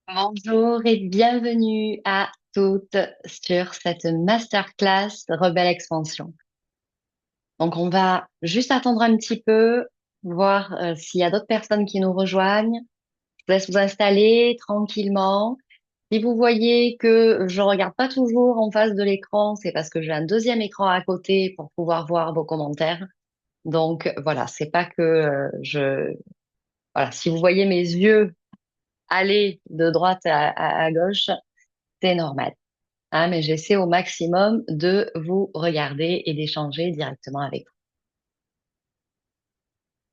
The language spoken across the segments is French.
Bonjour et bienvenue à toutes sur cette masterclass Rebelle Expansion. Donc, on va juste attendre un petit peu, voir s'il y a d'autres personnes qui nous rejoignent. Je vous laisse vous installer tranquillement. Si vous voyez que je regarde pas toujours en face de l'écran, c'est parce que j'ai un deuxième écran à côté pour pouvoir voir vos commentaires. Donc, voilà, c'est pas que voilà, si vous voyez mes yeux aller de droite à gauche, c'est normal. Ah, mais j'essaie au maximum de vous regarder et d'échanger directement avec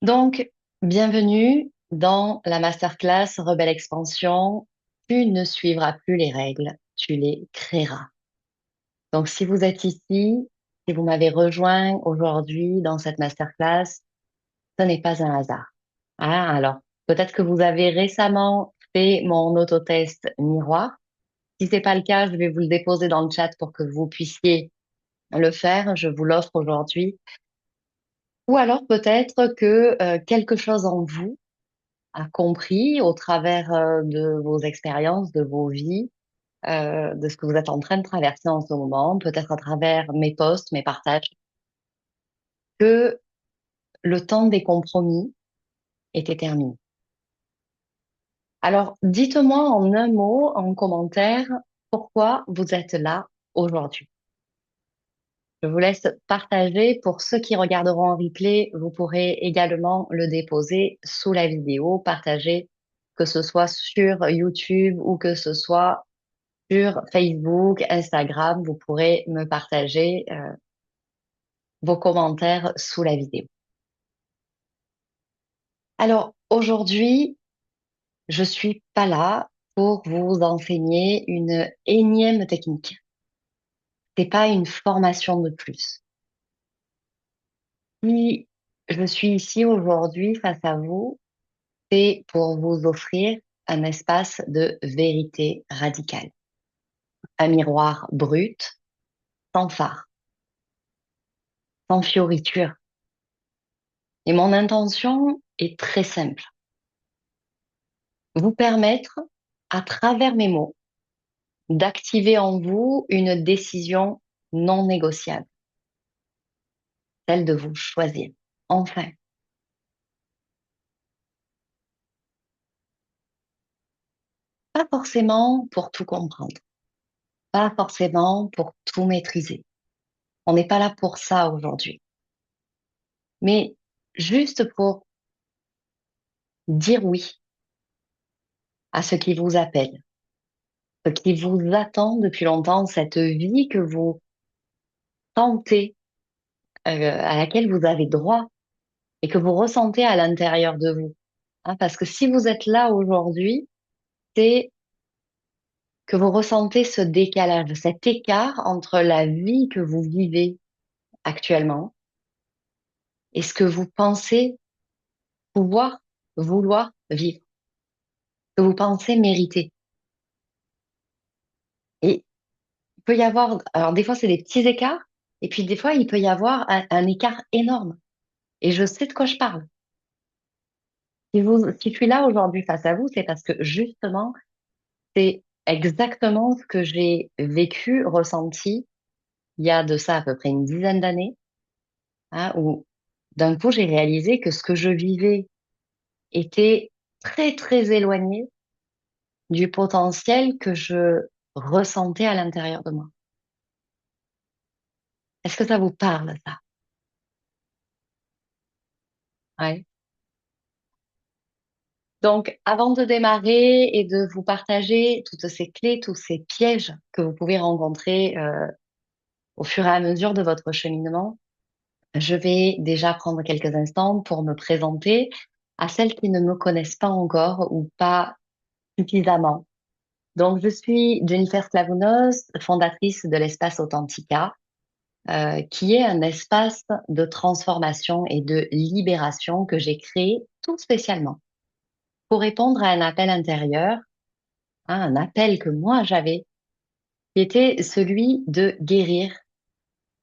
vous. Donc, bienvenue dans la masterclass Rebelle Expansion. Tu ne suivras plus les règles, tu les créeras. Donc, si vous êtes ici, si vous m'avez rejoint aujourd'hui dans cette masterclass, ce n'est pas un hasard. Ah, alors, peut-être que vous avez récemment fait mon autotest miroir. Si c'est pas le cas, je vais vous le déposer dans le chat pour que vous puissiez le faire. Je vous l'offre aujourd'hui. Ou alors peut-être que quelque chose en vous a compris au travers de vos expériences, de vos vies, de ce que vous êtes en train de traverser en ce moment, peut-être à travers mes posts, mes partages, que le temps des compromis était terminé. Alors, dites-moi en un mot, en commentaire, pourquoi vous êtes là aujourd'hui. Je vous laisse partager. Pour ceux qui regarderont en replay, vous pourrez également le déposer sous la vidéo, partager, que ce soit sur YouTube ou que ce soit sur Facebook, Instagram. Vous pourrez me partager vos commentaires sous la vidéo. Alors, aujourd'hui, je suis pas là pour vous enseigner une énième technique. C'est pas une formation de plus. Si je suis ici aujourd'hui face à vous, c'est pour vous offrir un espace de vérité radicale, un miroir brut, sans phare, sans fioriture. Et mon intention est très simple, vous permettre, à travers mes mots, d'activer en vous une décision non négociable, celle de vous choisir. Enfin, pas forcément pour tout comprendre, pas forcément pour tout maîtriser. On n'est pas là pour ça aujourd'hui, mais juste pour dire oui à ce qui vous appelle, ce qui vous attend depuis longtemps, cette vie que vous sentez, à laquelle vous avez droit et que vous ressentez à l'intérieur de vous. Hein, parce que si vous êtes là aujourd'hui, c'est que vous ressentez ce décalage, cet écart entre la vie que vous vivez actuellement et ce que vous pensez pouvoir, vouloir vivre, que vous pensez mériter. Et il peut y avoir, alors des fois c'est des petits écarts, et puis des fois il peut y avoir un écart énorme. Et je sais de quoi je parle. Si je suis là aujourd'hui face à vous, c'est parce que justement, c'est exactement ce que j'ai vécu, ressenti il y a de ça à peu près une dizaine d'années, hein, où d'un coup j'ai réalisé que ce que je vivais était très très éloigné du potentiel que je ressentais à l'intérieur de moi. Est-ce que ça vous parle, ça? Ouais. Donc, avant de démarrer et de vous partager toutes ces clés, tous ces pièges que vous pouvez rencontrer au fur et à mesure de votre cheminement, je vais déjà prendre quelques instants pour me présenter à celles qui ne me connaissent pas encore ou pas suffisamment. Donc, je suis Jennifer Sklavounos, fondatrice de l'espace Authentica, qui est un espace de transformation et de libération que j'ai créé tout spécialement pour répondre à un appel intérieur, hein, un appel que moi j'avais, qui était celui de guérir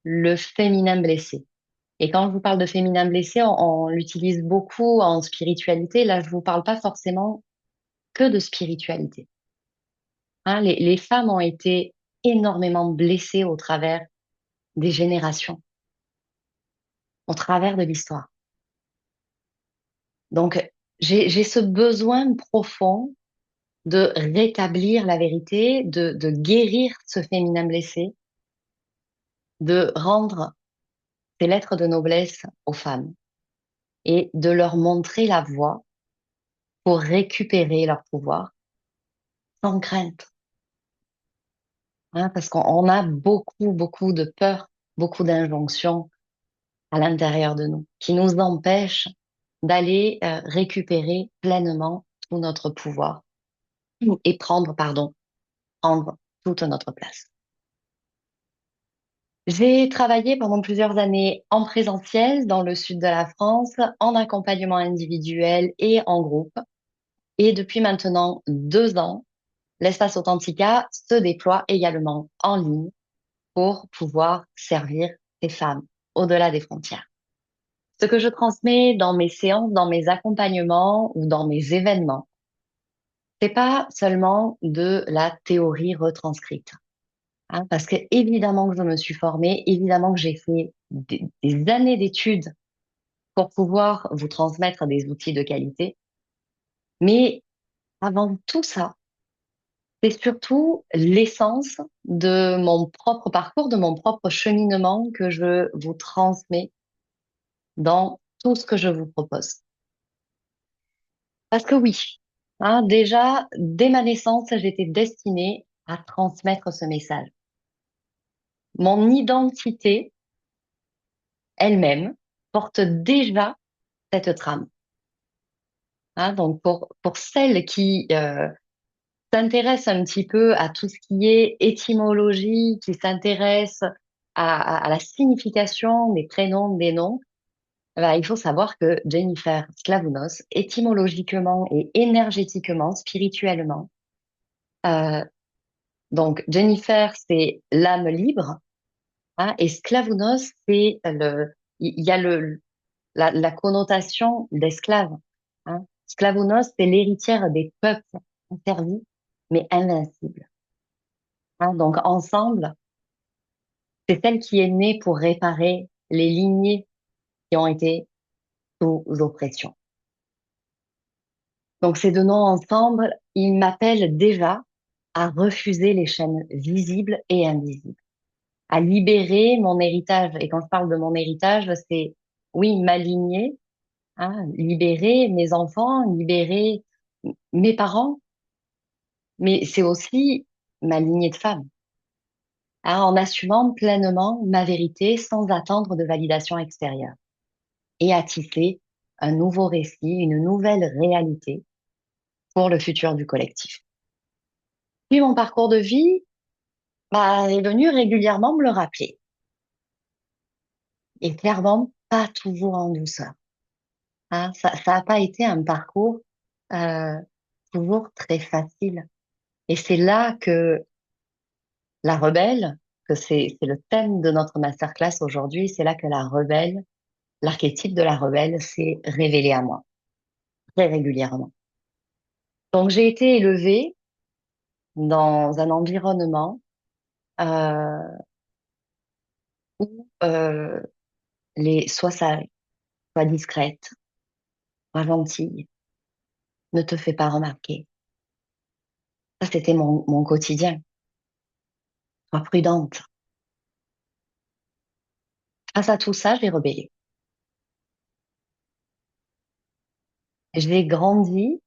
le féminin blessé. Et quand je vous parle de féminin blessé, on l'utilise beaucoup en spiritualité. Là, je vous parle pas forcément que de spiritualité. Hein, les femmes ont été énormément blessées au travers des générations, au travers de l'histoire. Donc, j'ai ce besoin profond de rétablir la vérité, de guérir ce féminin blessé, de rendre ces lettres de noblesse aux femmes et de leur montrer la voie pour récupérer leur pouvoir sans crainte. Hein, parce qu'on a beaucoup, beaucoup de peur, beaucoup d'injonctions à l'intérieur de nous qui nous empêchent d'aller récupérer pleinement tout notre pouvoir et prendre, pardon, prendre toute notre place. J'ai travaillé pendant plusieurs années en présentiel dans le sud de la France, en accompagnement individuel et en groupe. Et depuis maintenant 2 ans, l'espace Authentica se déploie également en ligne pour pouvoir servir ces femmes au-delà des frontières. Ce que je transmets dans mes séances, dans mes accompagnements ou dans mes événements, c'est pas seulement de la théorie retranscrite. Hein, parce que évidemment que je me suis formée, évidemment que j'ai fait des années d'études pour pouvoir vous transmettre des outils de qualité. Mais avant tout ça, c'est surtout l'essence de mon propre parcours, de mon propre cheminement que je vous transmets dans tout ce que je vous propose. Parce que oui, hein, déjà, dès ma naissance, j'étais destinée à transmettre ce message. Mon identité elle-même porte déjà cette trame. Hein, donc pour celles qui s'intéressent un petit peu à tout ce qui est étymologie, qui s'intéressent à la signification des prénoms, des noms, bah, il faut savoir que Jennifer Sklavounos, étymologiquement et énergétiquement, spirituellement, euh, donc Jennifer, c'est l'âme libre, hein, et Sklavounos, c'est il y a la connotation d'esclave. Hein. Sklavounos, c'est l'héritière des peuples interdits, mais invincibles. Hein. Donc ensemble, c'est celle qui est née pour réparer les lignées qui ont été sous oppression. Donc ces deux noms ensemble, ils m'appellent déjà à refuser les chaînes visibles et invisibles, à libérer mon héritage. Et quand je parle de mon héritage, c'est oui, ma lignée, hein, libérer mes enfants, libérer mes parents, mais c'est aussi ma lignée de femmes, hein, en assumant pleinement ma vérité sans attendre de validation extérieure et à tisser un nouveau récit, une nouvelle réalité pour le futur du collectif. Puis mon parcours de vie bah, est venu régulièrement me le rappeler et clairement pas toujours en douceur. Hein, ça a pas été un parcours euh, toujours très facile. Et c'est là que la rebelle, que c'est le thème de notre masterclass aujourd'hui, c'est là que la rebelle, l'archétype de la rebelle s'est révélé à moi, très régulièrement. Donc j'ai été élevée dans un environnement euh, où les sois sage, sois discrète, sois gentille, ne te fais pas remarquer. Ça, c'était mon quotidien. Sois prudente. Face à tout ça, j'ai rebellé. J'ai grandi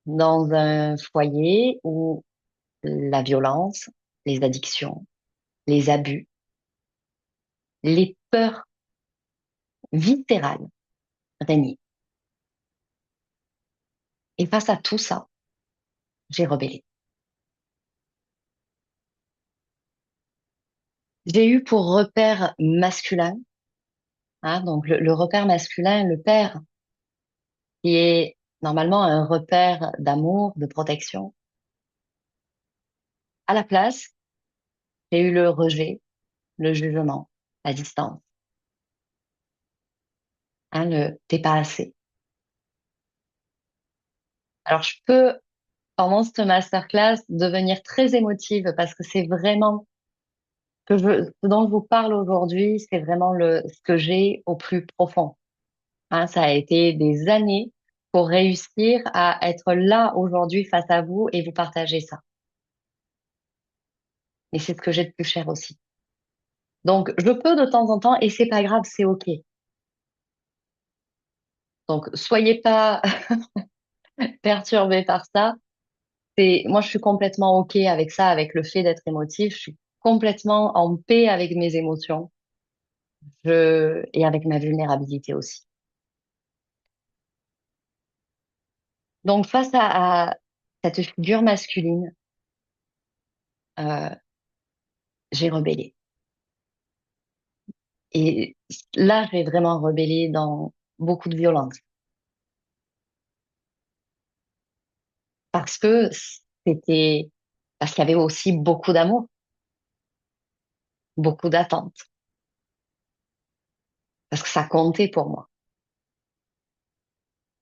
dans un foyer où la violence, les addictions, les abus, les peurs viscérales régnaient. Et face à tout ça, j'ai rebellé. J'ai eu pour repère masculin, hein, donc le repère masculin, le père, qui est normalement un repère d'amour, de protection. À la place, j'ai eu le rejet, le jugement, la distance, hein, le t'es pas assez. Alors je peux pendant cette masterclass, devenir très émotive parce que c'est vraiment ce dont je vous parle aujourd'hui, c'est vraiment ce que j'ai au plus profond. Hein, ça a été des années pour réussir à être là aujourd'hui face à vous et vous partager ça. Et c'est ce que j'ai de plus cher aussi. Donc, je peux de temps en temps, et c'est pas grave, c'est OK. Donc, soyez pas perturbés par ça. Moi, je suis complètement OK avec ça, avec le fait d'être émotif. Je suis complètement en paix avec mes émotions. Et avec ma vulnérabilité aussi. Donc, face à cette figure masculine, euh, j'ai rebellé. Et là, j'ai vraiment rebellé dans beaucoup de violence. Parce que c'était, parce qu'il y avait aussi beaucoup d'amour, beaucoup d'attentes. Parce que ça comptait pour moi.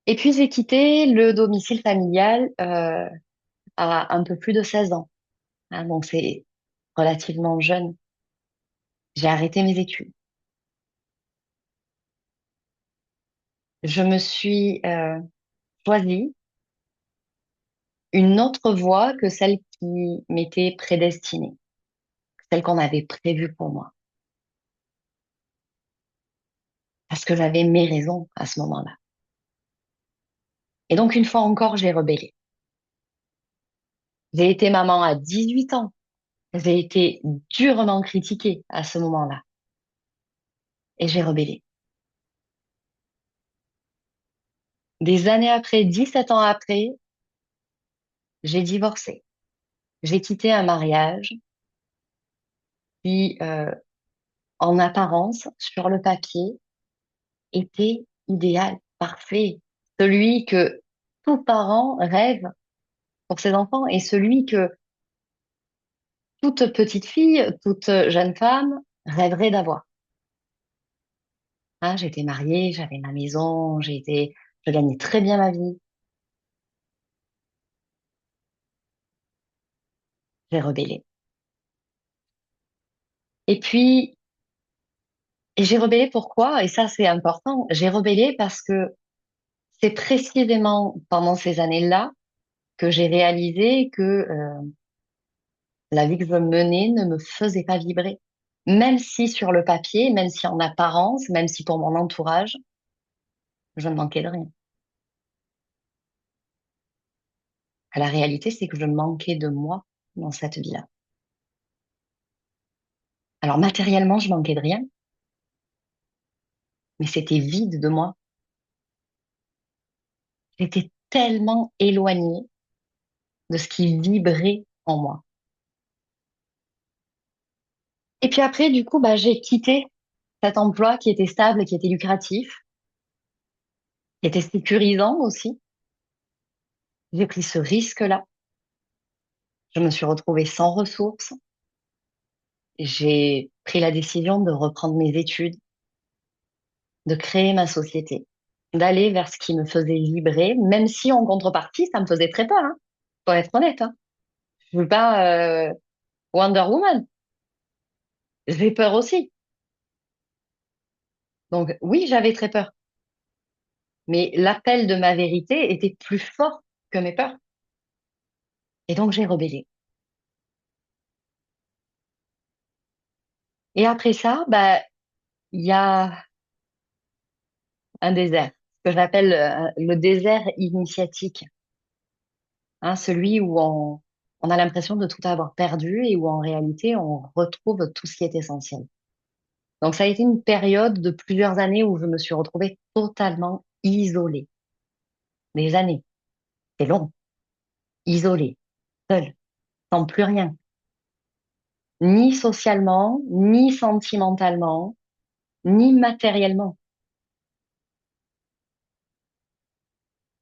Et puis, j'ai quitté le domicile familial, à un peu plus de 16 ans. Hein, donc, c'est relativement jeune. J'ai arrêté mes études. Je me suis, choisi une autre voie que celle qui m'était prédestinée, celle qu'on avait prévue pour moi. Parce que j'avais mes raisons à ce moment-là. Et donc, une fois encore, j'ai rebellé. J'ai été maman à 18 ans. J'ai été durement critiquée à ce moment-là. Et j'ai rebellé. Des années après, 17 ans après, j'ai divorcé. J'ai quitté un mariage qui, en apparence, sur le papier, était idéal, parfait. Celui que tout parent rêve pour ses enfants et celui que toute petite fille, toute jeune femme rêverait d'avoir. Hein, j'étais mariée, j'avais ma maison, je gagnais très bien ma vie. J'ai rebellé. Et puis, et j'ai rebellé pourquoi? Et ça, c'est important. J'ai rebellé parce que c'est précisément pendant ces années-là que j'ai réalisé que la vie que je menais ne me faisait pas vibrer. Même si sur le papier, même si en apparence, même si pour mon entourage, je ne manquais de rien. La réalité, c'est que je manquais de moi dans cette vie-là. Alors matériellement, je manquais de rien, mais c'était vide de moi. J'étais tellement éloignée de ce qui vibrait en moi. Et puis après, du coup, bah, j'ai quitté cet emploi qui était stable, qui était lucratif, qui était sécurisant aussi. J'ai pris ce risque-là. Je me suis retrouvée sans ressources. J'ai pris la décision de reprendre mes études, de créer ma société, d'aller vers ce qui me faisait vibrer, même si en contrepartie, ça me faisait très peur, hein. Faut être honnête, hein. Je veux pas Wonder Woman. J'ai peur aussi. Donc oui, j'avais très peur. Mais l'appel de ma vérité était plus fort que mes peurs. Et donc j'ai rebellé. Et après ça, bah, il y a un désert, ce que j'appelle le désert initiatique, hein, celui où on a l'impression de tout avoir perdu et où en réalité on retrouve tout ce qui est essentiel. Donc ça a été une période de plusieurs années où je me suis retrouvée totalement isolée. Des années, c'est long, isolée, seule, sans plus rien, ni socialement, ni sentimentalement, ni matériellement,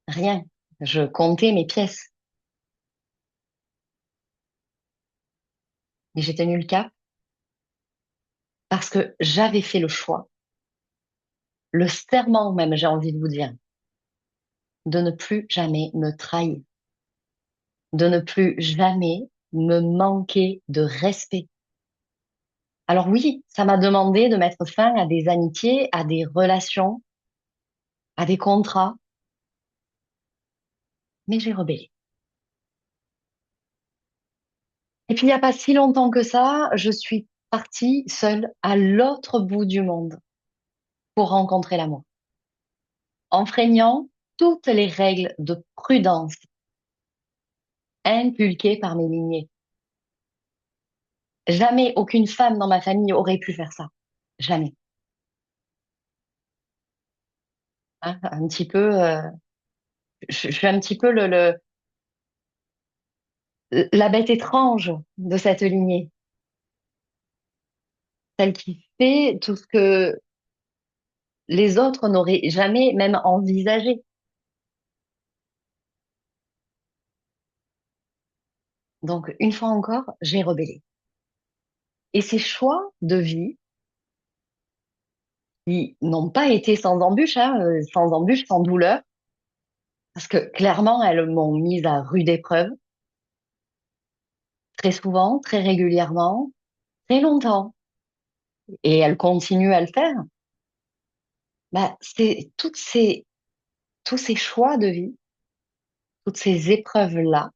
rien. Je comptais mes pièces, mais j'ai tenu le cap parce que j'avais fait le choix, le serment même, j'ai envie de vous dire, de ne plus jamais me trahir. de ne plus jamais me manquer de respect. Alors oui, ça m'a demandé de mettre fin à des amitiés, à des relations, à des contrats, mais j'ai rebellé. Et puis il n'y a pas si longtemps que ça, je suis partie seule à l'autre bout du monde pour rencontrer l'amour, enfreignant toutes les règles de prudence inculquées par mes lignées. Jamais aucune femme dans ma famille aurait pu faire ça. Jamais. Hein, un petit peu, je suis un petit peu la bête étrange de cette lignée, celle qui fait tout ce que les autres n'auraient jamais même envisagé. Donc, une fois encore, j'ai rebellé. Et ces choix de vie, qui n'ont pas été sans embûches, hein, sans embûches, sans douleur, parce que clairement, elles m'ont mise à rude épreuve, très souvent, très régulièrement, très longtemps, et elles continuent à le faire. Bah, c'est tous ces choix de vie, toutes ces épreuves-là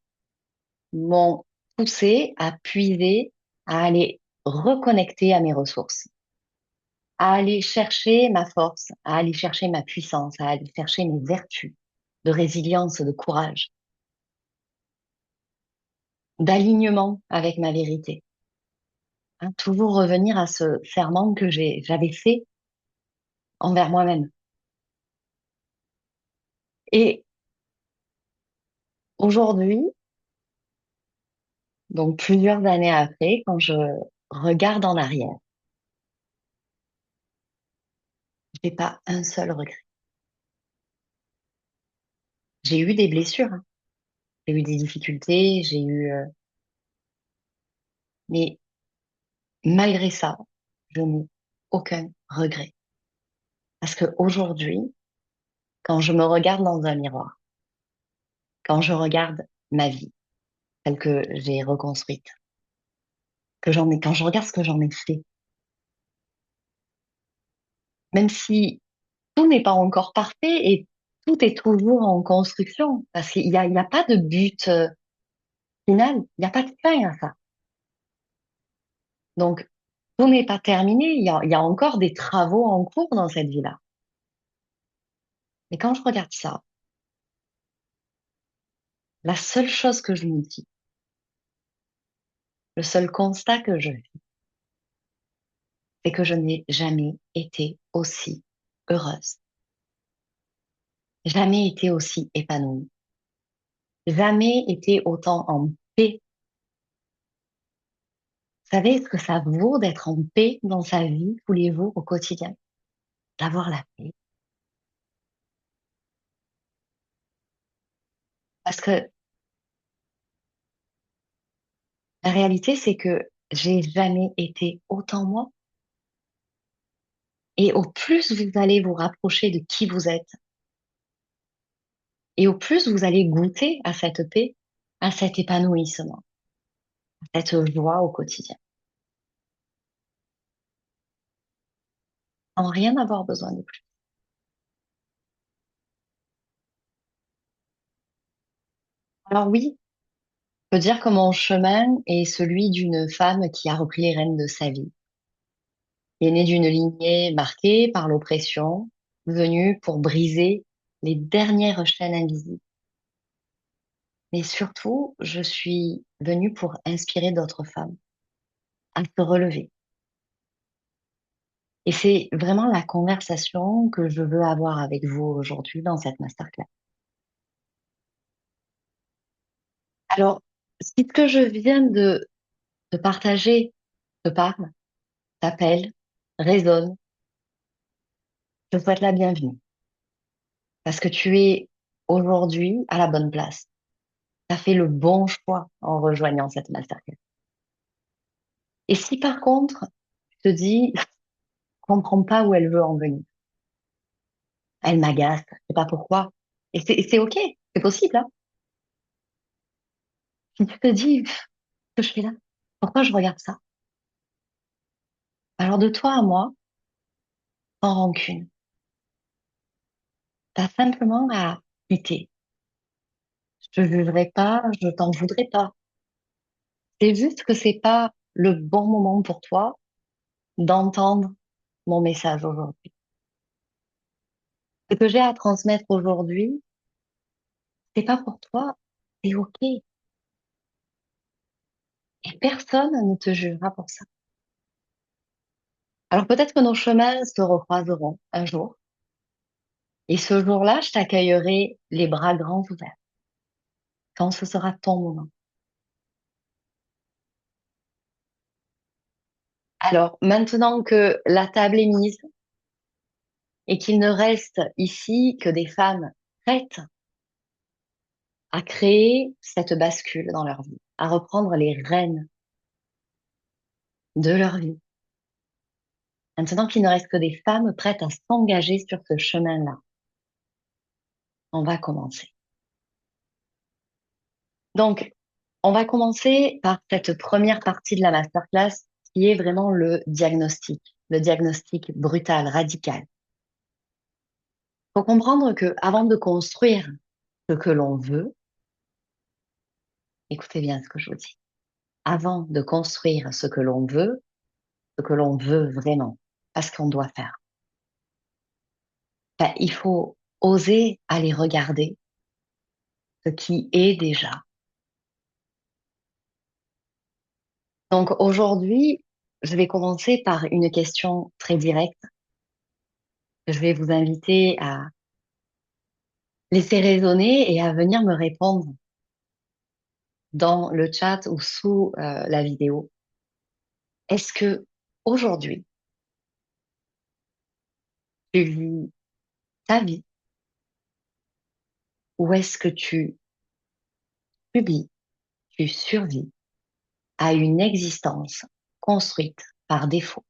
m'ont poussé à puiser, à aller reconnecter à mes ressources, à aller chercher ma force, à aller chercher ma puissance, à aller chercher mes vertus de résilience, de courage, d'alignement avec ma vérité. Hein, toujours revenir à ce serment que j'avais fait envers moi-même. Et aujourd'hui, donc plusieurs années après, quand je regarde en arrière, j'ai pas un seul regret. J'ai eu des blessures, hein. J'ai eu des difficultés, mais malgré ça, je n'ai aucun regret. Parce que aujourd'hui, quand je me regarde dans un miroir, quand je regarde ma vie, telle que j'ai reconstruite, quand je regarde ce que j'en ai fait, même si tout n'est pas encore parfait et tout est toujours en construction, parce qu'il y a pas de but final, il n'y a pas de fin à ça. Donc, tout n'est pas terminé, il y a encore des travaux en cours dans cette vie-là. Mais quand je regarde ça, la seule chose que je me dis, le seul constat que je fais, c'est que je n'ai jamais été aussi heureuse, jamais été aussi épanouie, jamais été autant en paix. Vous savez ce que ça vaut d'être en paix dans sa vie tous les jours au quotidien, d'avoir la paix. Parce que la réalité, c'est que j'ai jamais été autant moi. Et au plus vous allez vous rapprocher de qui vous êtes, et au plus vous allez goûter à cette paix, à cet épanouissement, à cette joie au quotidien, sans rien avoir besoin de plus. Alors oui, je peux dire que mon chemin est celui d'une femme qui a repris les rênes de sa vie, qui est née d'une lignée marquée par l'oppression, venue pour briser les dernières chaînes invisibles. Mais surtout, je suis venue pour inspirer d'autres femmes à se relever. Et c'est vraiment la conversation que je veux avoir avec vous aujourd'hui dans cette masterclass. Alors, si ce que je viens de partager te parle, t'appelle, résonne, je te souhaite la bienvenue parce que tu es aujourd'hui à la bonne place. Tu as fait le bon choix en rejoignant cette masterclass. Et si par contre, tu te dis, je comprends pas où elle veut en venir, elle m'agace, je sais pas pourquoi, et c'est OK, c'est possible, hein. Si tu te dis, ce que je fais là, pourquoi je regarde ça? Alors de toi à moi, sans rancune, t'as simplement à quitter. Je te jugerai pas, je t'en voudrais pas. C'est juste que c'est pas le bon moment pour toi d'entendre mon message aujourd'hui. Ce que j'ai à transmettre aujourd'hui, c'est pas pour toi, c'est ok. Et personne ne te jugera pour ça. Alors peut-être que nos chemins se recroiseront un jour. Et ce jour-là, je t'accueillerai les bras grands ouverts, quand ce sera ton moment. Alors, maintenant que la table est mise et qu'il ne reste ici que des femmes prêtes à créer cette bascule dans leur vie, à reprendre les rênes de leur vie. Maintenant qu'il ne reste que des femmes prêtes à s'engager sur ce chemin-là, on va commencer. Donc, on va commencer par cette première partie de la masterclass qui est vraiment le diagnostic brutal, radical. Faut comprendre que avant de construire ce que l'on veut, écoutez bien ce que je vous dis. Avant de construire ce que l'on veut vraiment, pas ce qu'on doit faire, ben, il faut oser aller regarder ce qui est déjà. Donc aujourd'hui, je vais commencer par une question très directe. Je vais vous inviter à laisser résonner et à venir me répondre dans le chat ou sous la vidéo. Est-ce que aujourd'hui, tu vis ta vie ou est-ce que tu subis, tu survis à une existence construite par défaut,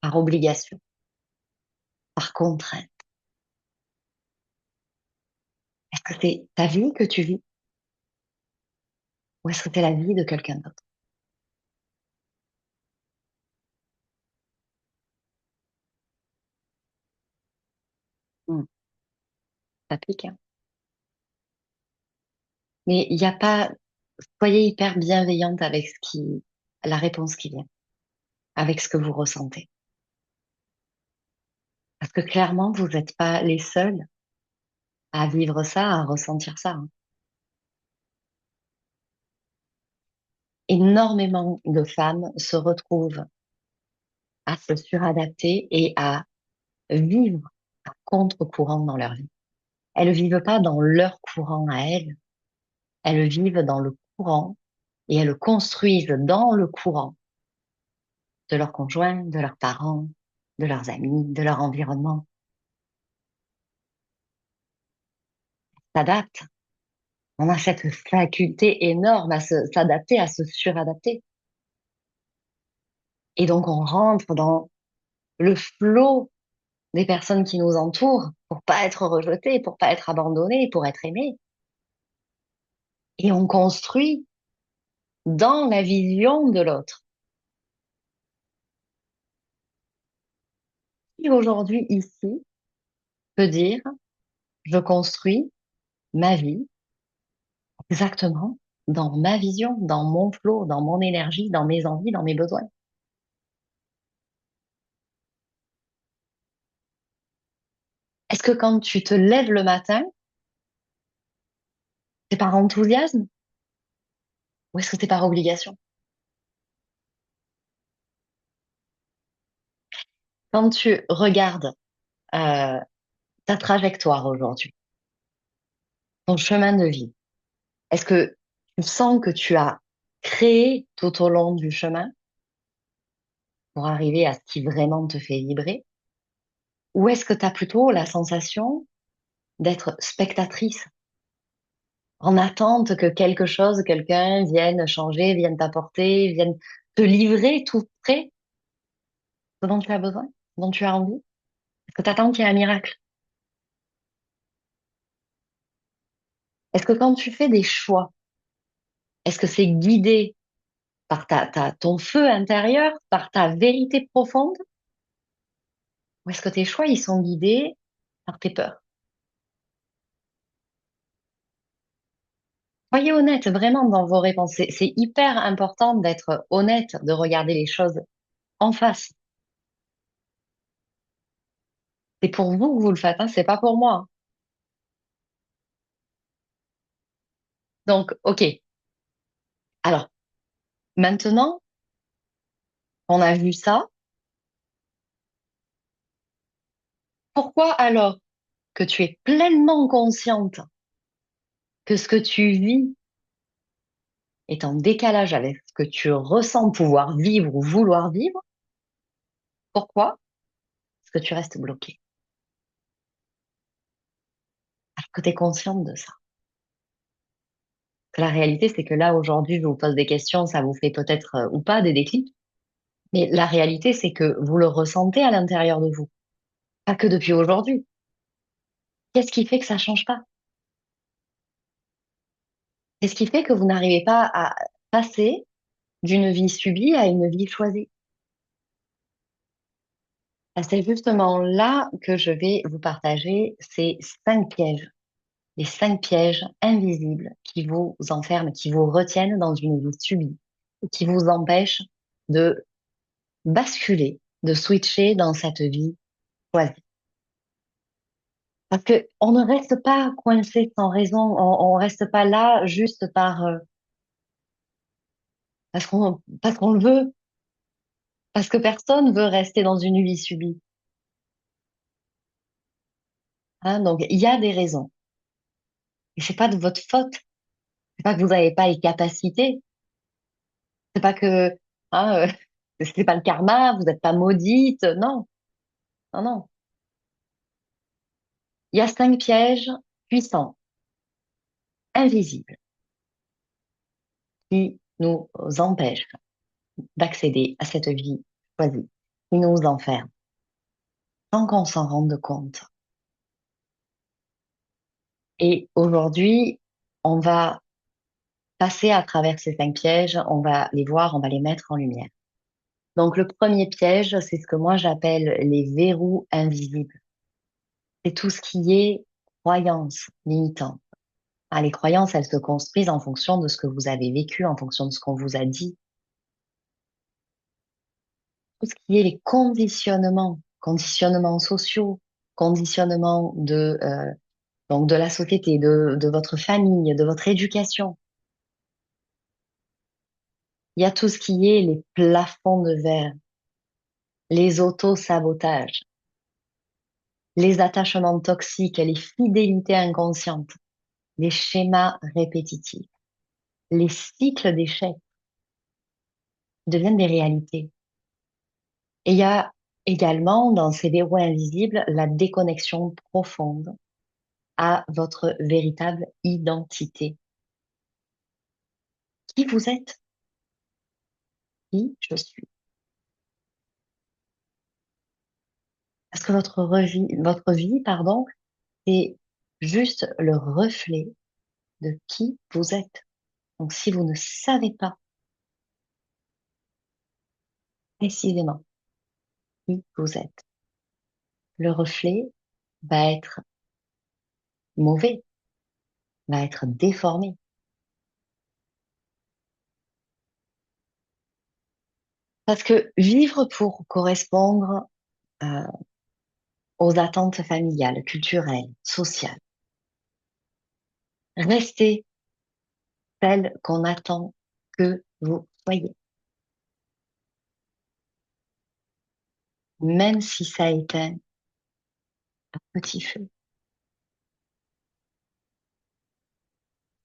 par obligation, par contrainte? Est-ce que c'est ta vie que tu vis ou est-ce que c'est la vie de quelqu'un d'autre? Hmm, ça pique, hein. Mais il n'y a pas, soyez hyper bienveillante avec la réponse qui vient, avec ce que vous ressentez. Parce que clairement, vous n'êtes pas les seuls à vivre ça, à ressentir ça, hein. Énormément de femmes se retrouvent à se suradapter et à vivre à contre-courant dans leur vie. Elles vivent pas dans leur courant à elles vivent dans le courant et elles construisent dans le courant de leurs conjoints, de leurs parents, de leurs amis, de leur environnement. S'adaptent. On a cette faculté énorme à s'adapter, à se suradapter. Et donc on rentre dans le flot des personnes qui nous entourent pour pas être rejeté, pour pas être abandonné, pour être aimé. Et on construit dans la vision de l'autre. Qui aujourd'hui ici peut dire, je construis ma vie exactement dans ma vision, dans mon flot, dans mon énergie, dans mes envies, dans mes besoins. Est-ce que quand tu te lèves le matin, c'est par enthousiasme ou est-ce que c'est par obligation? Quand tu regardes euh, ta trajectoire aujourd'hui, ton chemin de vie, est-ce que tu sens que tu as créé tout au long du chemin pour arriver à ce qui vraiment te fait vibrer? Ou est-ce que tu as plutôt la sensation d'être spectatrice, en attente que quelque chose, quelqu'un vienne changer, vienne t'apporter, vienne te livrer tout près ce dont tu as besoin, ce dont tu as envie? Est-ce que tu attends qu'il y ait un miracle? Est-ce que quand tu fais des choix, Est-ce que c'est guidé par ton feu intérieur, par ta vérité profonde, ou est-ce que tes choix, ils sont guidés par tes peurs? Soyez honnête vraiment dans vos réponses. C'est hyper important d'être honnête, de regarder les choses en face. C'est pour vous que vous le faites, hein, c'est pas pour moi. Donc, ok. Alors, maintenant qu'on a vu ça, pourquoi alors que tu es pleinement consciente que ce que tu vis est en décalage avec ce que tu ressens pouvoir vivre ou vouloir vivre, pourquoi est-ce que tu restes bloqué? Alors que tu es consciente de ça. La réalité, c'est que là, aujourd'hui, je vous pose des questions, ça vous fait peut-être ou pas des déclics, mais la réalité, c'est que vous le ressentez à l'intérieur de vous, pas que depuis aujourd'hui. Qu'est-ce qui fait que ça change pas? Qu'est-ce qui fait que vous n'arrivez pas à passer d'une vie subie à une vie choisie? Ah, c'est justement là que je vais vous partager ces 5 pièges, les 5 pièges invisibles qui vous enferment, qui vous retiennent dans une vie subie, et qui vous empêchent de basculer, de switcher dans cette vie choisie. Parce que on ne reste pas coincé sans raison, on reste pas là juste parce qu'on le veut, parce que personne veut rester dans une vie subie. Hein, donc il y a des raisons et c'est pas de votre faute. C'est pas que vous n'avez pas les capacités. C'est pas que hein, c'est pas le karma. Vous n'êtes pas maudite. Non, non, non. Il y a 5 pièges puissants, invisibles, qui nous empêchent d'accéder à cette vie choisie, qui nous enferment sans qu'on s'en rende compte. Et aujourd'hui, on va passer à travers ces 5 pièges, on va les voir, on va les mettre en lumière. Donc le premier piège, c'est ce que moi j'appelle les verrous invisibles. C'est tout ce qui est croyances limitantes. Ah, les croyances, elles se construisent en fonction de ce que vous avez vécu, en fonction de ce qu'on vous a dit. Tout ce qui est les conditionnements, conditionnements sociaux, conditionnements donc de la société, de votre famille, de votre éducation. Il y a tout ce qui est les plafonds de verre, les auto-sabotages, les attachements toxiques, les fidélités inconscientes, les schémas répétitifs, les cycles d'échecs deviennent des réalités. Et il y a également dans ces verrous invisibles la déconnexion profonde à votre véritable identité. Qui vous êtes? Qui je suis? Parce que votre vie, pardon, c'est juste le reflet de qui vous êtes. Donc, si vous ne savez pas précisément qui vous êtes, le reflet va être mauvais, va être déformé. Parce que vivre pour correspondre euh, aux attentes familiales, culturelles, sociales, rester celle qu'on attend que vous soyez, même si ça éteint un petit feu.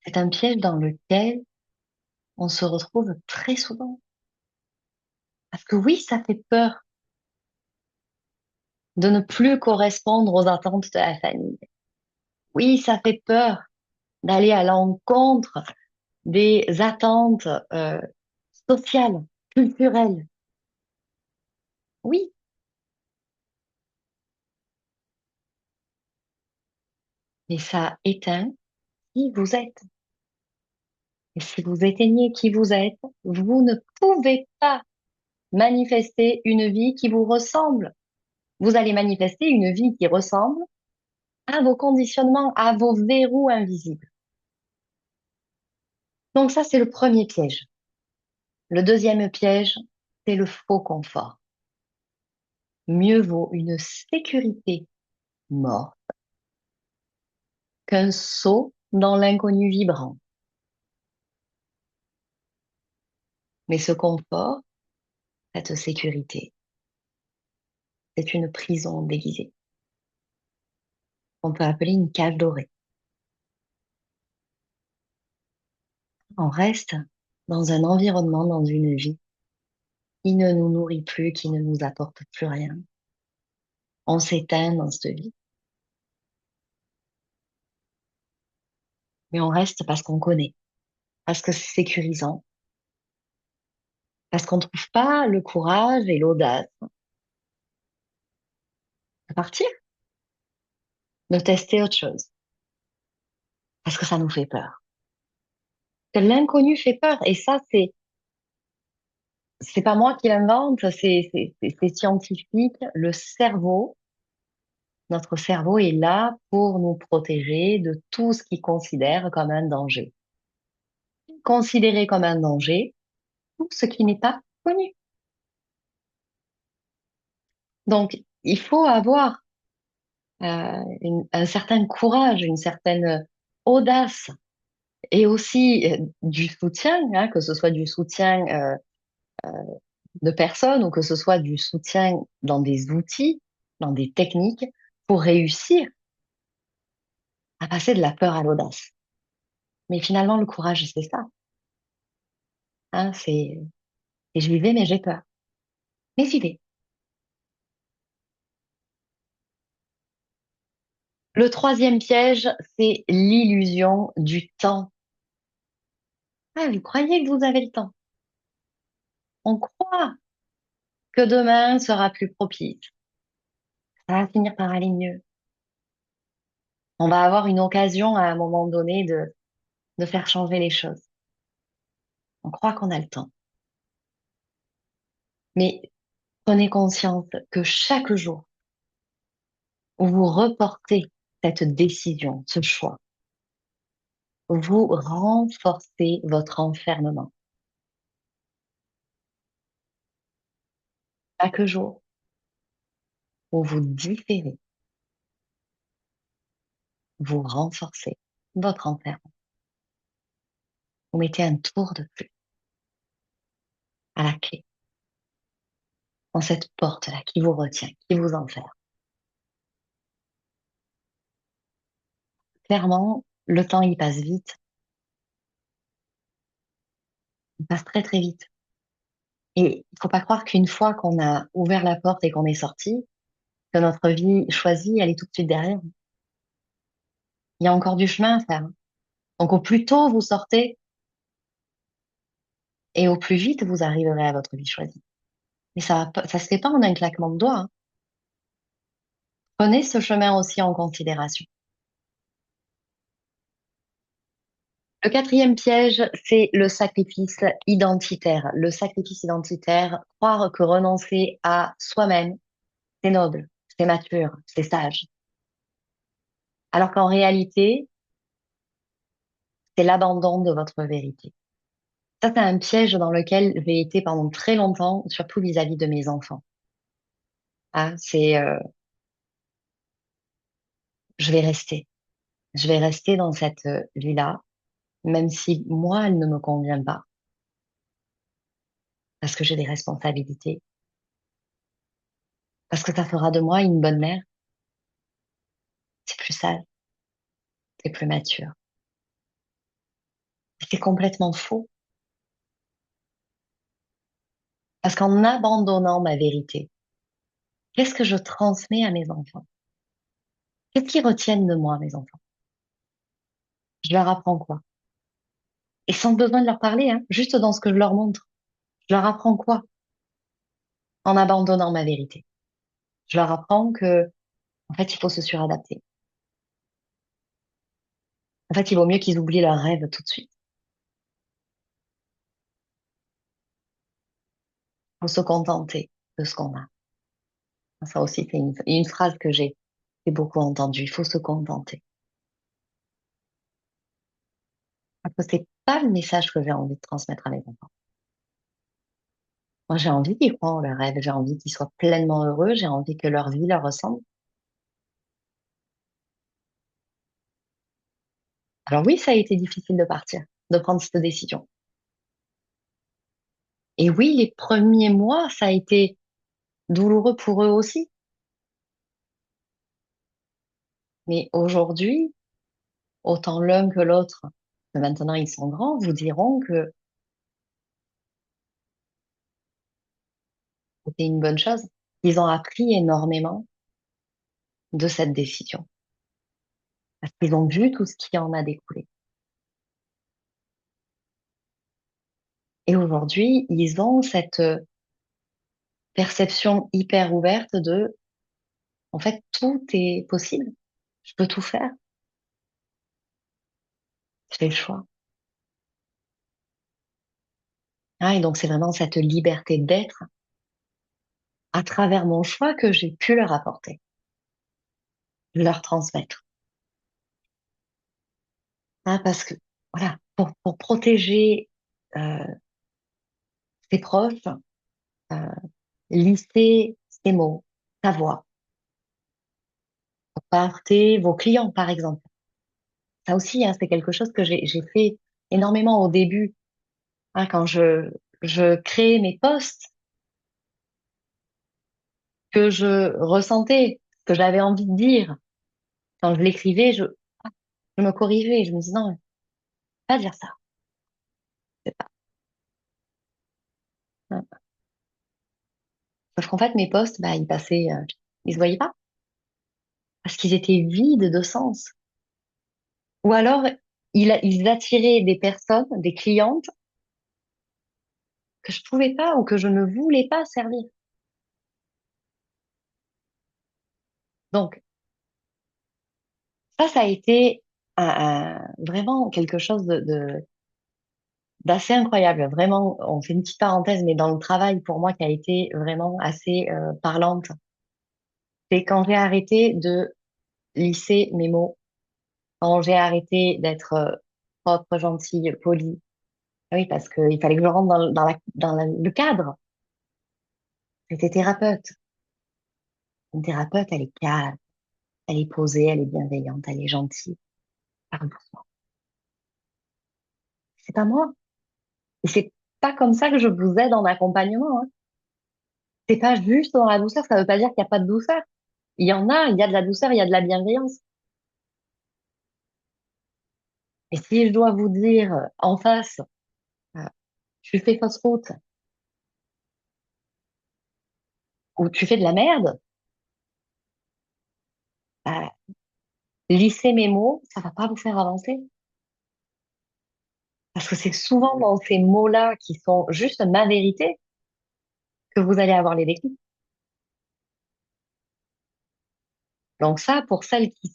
C'est un piège dans lequel on se retrouve très souvent. Parce que oui, ça fait peur de ne plus correspondre aux attentes de la famille. Oui, ça fait peur d'aller à l'encontre des attentes sociales, culturelles. Oui, mais ça éteint qui vous êtes. Et si vous éteignez qui vous êtes, vous ne pouvez pas manifester une vie qui vous ressemble. Vous allez manifester une vie qui ressemble à vos conditionnements, à vos verrous invisibles. Donc ça, c'est le premier piège. Le deuxième piège, c'est le faux confort. Mieux vaut une sécurité morte qu'un saut dans l'inconnu vibrant. Mais ce confort, cette sécurité, c'est une prison déguisée. On peut appeler une cage dorée. On reste dans un environnement, dans une vie qui ne nous nourrit plus, qui ne nous apporte plus rien. On s'éteint dans cette vie, mais on reste parce qu'on connaît, parce que c'est sécurisant, parce qu'on ne trouve pas le courage et l'audace de partir, de tester autre chose, parce que ça nous fait peur. Que l'inconnu fait peur, et ça, c'est pas moi qui l'invente, c'est scientifique. Le cerveau, notre cerveau est là pour nous protéger de tout ce qu'il considère comme un danger. Considérer comme un danger tout ce qui n'est pas connu. Donc, il faut avoir un certain courage, une certaine audace et aussi du soutien, hein, que ce soit du soutien de personnes ou que ce soit du soutien dans des outils, dans des techniques pour réussir à passer de la peur à l'audace. Mais finalement, le courage, c'est ça. Hein, et j'y vais, mais j'ai peur. Mais j'y vais. Le troisième piège, c'est l'illusion du temps. Ah, vous croyez que vous avez le temps. On croit que demain sera plus propice. Ça va finir par aller mieux. On va avoir une occasion à un moment donné de faire changer les choses. On croit qu'on a le temps. Mais prenez conscience que chaque jour où vous reportez cette décision, ce choix, vous renforcez votre enfermement. Chaque jour où vous différez, vous renforcez votre enfermement. Vous mettez un tour de plus à la clé, dans cette porte-là qui vous retient, qui vous enferme. Clairement, le temps, il passe vite, il passe très très vite. Et il faut pas croire qu'une fois qu'on a ouvert la porte et qu'on est sorti, que notre vie choisie, elle est tout de suite derrière. Il y a encore du chemin à faire. Donc au plus tôt vous sortez et au plus vite vous arriverez à votre vie choisie. Mais ça se fait pas en un claquement de doigts, hein. Prenez ce chemin aussi en considération. Le quatrième piège, c'est le sacrifice identitaire. Le sacrifice identitaire, croire que renoncer à soi-même, c'est noble, c'est mature, c'est sage. Alors qu'en réalité, c'est l'abandon de votre vérité. Ça, c'est un piège dans lequel j'ai été pendant très longtemps, surtout vis-à-vis de mes enfants. Ah, je vais rester. Je vais rester dans cette vie-là, même si moi, elle ne me convient pas, parce que j'ai des responsabilités, parce que ça fera de moi une bonne mère. C'est plus sage, c'est plus mature. C'est complètement faux, parce qu'en abandonnant ma vérité, qu'est-ce que je transmets à mes enfants? Qu'est-ce qu'ils retiennent de moi, mes enfants? Je leur apprends quoi? Et sans besoin de leur parler, hein, juste dans ce que je leur montre. Je leur apprends quoi en abandonnant ma vérité? Je leur apprends que, en fait, il faut se suradapter. En fait, il vaut mieux qu'ils oublient leurs rêves tout de suite. Faut se contenter de ce qu'on a. Ça aussi, c'est une phrase que j'ai beaucoup entendue. Il faut se contenter. Parce que c'est pas le message que j'ai envie de transmettre à mes enfants. Moi, j'ai envie qu'ils croient en leurs rêves, j'ai envie qu'ils soient pleinement heureux, j'ai envie que leur vie leur ressemble. Alors oui, ça a été difficile de partir, de prendre cette décision. Et oui, les premiers mois, ça a été douloureux pour eux aussi. Mais aujourd'hui, autant l'un que l'autre, que maintenant ils sont grands, vous diront que c'était une bonne chose. Ils ont appris énormément de cette décision. Parce qu'ils ont vu tout ce qui en a découlé. Et aujourd'hui, ils ont cette perception hyper ouverte de, en fait, tout est possible. Je peux tout faire. Je fais le choix. Ah, et donc, c'est vraiment cette liberté d'être à travers mon choix que j'ai pu leur apporter, leur transmettre. Ah, parce que, voilà, pour protéger euh, ses proches, euh, lisser ses mots, sa voix, pour pas heurter vos clients, par exemple. Ça aussi, hein, c'est quelque chose que j'ai fait énormément au début, hein, quand je créais mes posts, que je ressentais, que j'avais envie de dire. Quand je l'écrivais, je me corrigeais, je me disais non, pas dire ça. C'est pas. Hein. Sauf qu'en fait, mes posts, bah, ils passaient, ils se voyaient pas parce qu'ils étaient vides de sens. Ou alors, ils attiraient des personnes, des clientes que je pouvais pas ou que je ne voulais pas servir. Donc, ça a été vraiment quelque chose d'assez incroyable. Vraiment, on fait une petite parenthèse, mais dans le travail, pour moi, qui a été vraiment assez parlante, c'est quand j'ai arrêté de lisser mes mots, quand j'ai arrêté d'être propre, gentille, polie. Ah oui, parce qu'il fallait que je rentre le cadre. J'étais thérapeute. Une thérapeute, elle est calme, elle est posée, elle est bienveillante, elle est gentille. Parle doucement. C'est pas moi. Et c'est pas comme ça que je vous aide en accompagnement, hein. C'est pas juste dans la douceur, ça veut pas dire qu'il n'y a pas de douceur. Il y en a, il y a de la douceur, il y a de la bienveillance. Et si je dois vous dire en face, euh, tu fais fausse route ou tu fais de la merde, euh, lisser mes mots, ça va pas vous faire avancer. Parce que c'est souvent dans ces mots-là qui sont juste ma vérité que vous allez avoir les déclics. Donc ça, pour celles qui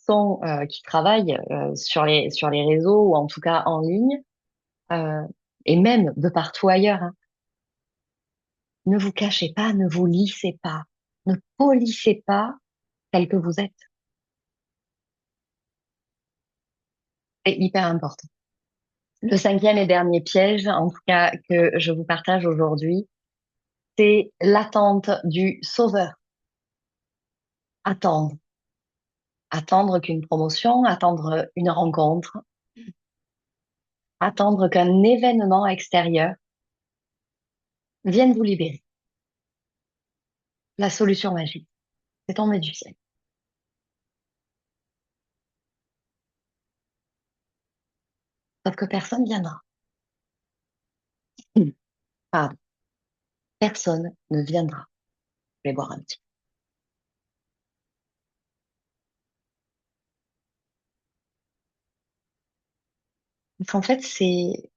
travaillent sur les réseaux ou en tout cas en ligne, euh, et même de partout ailleurs, hein, ne vous cachez pas, ne vous lissez pas, ne polissez pas tel que vous êtes. C'est hyper important. Le cinquième et dernier piège, en tout cas que je vous partage aujourd'hui, c'est l'attente du sauveur. Attendre. Attendre qu'une promotion, attendre une rencontre, attendre qu'un événement extérieur vienne vous libérer. La solution magique, c'est tombé du ciel. Sauf que personne viendra. Pardon, personne ne viendra. Je vais boire un petit. Parce qu'en fait, c'est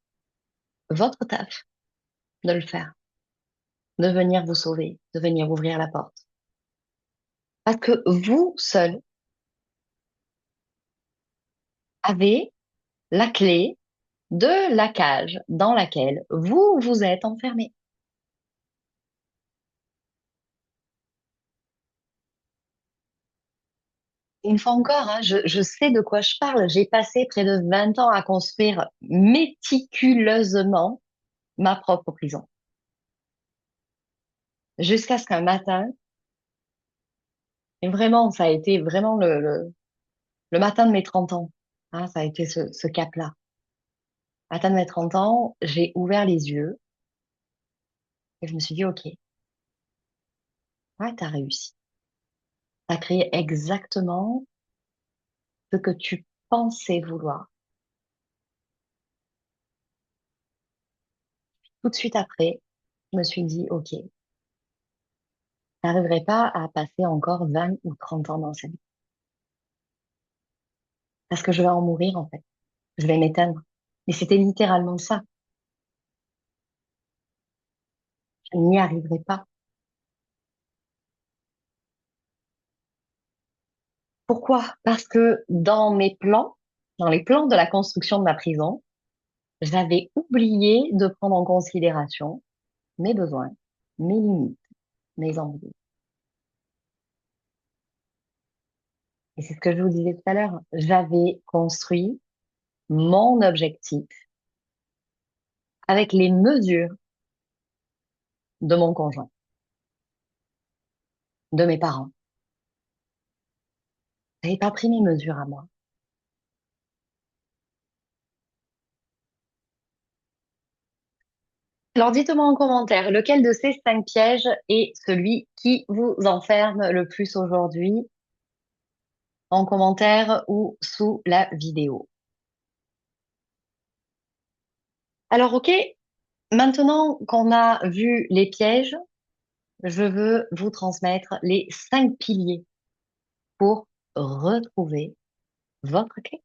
votre taf de le faire, de venir vous sauver, de venir ouvrir la porte. Parce que vous seul avez la clé de la cage dans laquelle vous vous êtes enfermé. Une fois encore, hein, je sais de quoi je parle. J'ai passé près de 20 ans à construire méticuleusement ma propre prison. Jusqu'à ce qu'un matin, et vraiment, ça a été vraiment le matin de mes 30 ans, hein, ça a été ce cap-là. Matin de mes 30 ans, j'ai ouvert les yeux et je me suis dit, OK, ouais, t'as réussi. T'as créé exactement ce que tu pensais vouloir. Tout de suite après, je me suis dit, OK, j'arriverai pas à passer encore 20 ou 30 ans dans cette vie. Parce que je vais en mourir, en fait. Je vais m'éteindre. Et c'était littéralement ça. Je n'y arriverai pas. Pourquoi? Parce que dans mes plans, dans les plans de la construction de ma prison, j'avais oublié de prendre en considération mes besoins, mes limites, mes envies. Et c'est ce que je vous disais tout à l'heure. J'avais construit mon objectif avec les mesures de mon conjoint, de mes parents. J'avais pas pris mes mesures à moi. Alors dites-moi en commentaire, lequel de ces 5 pièges est celui qui vous enferme le plus aujourd'hui, en commentaire ou sous la vidéo. Alors ok, maintenant qu'on a vu les pièges, je veux vous transmettre les 5 piliers pour retrouver votre clé.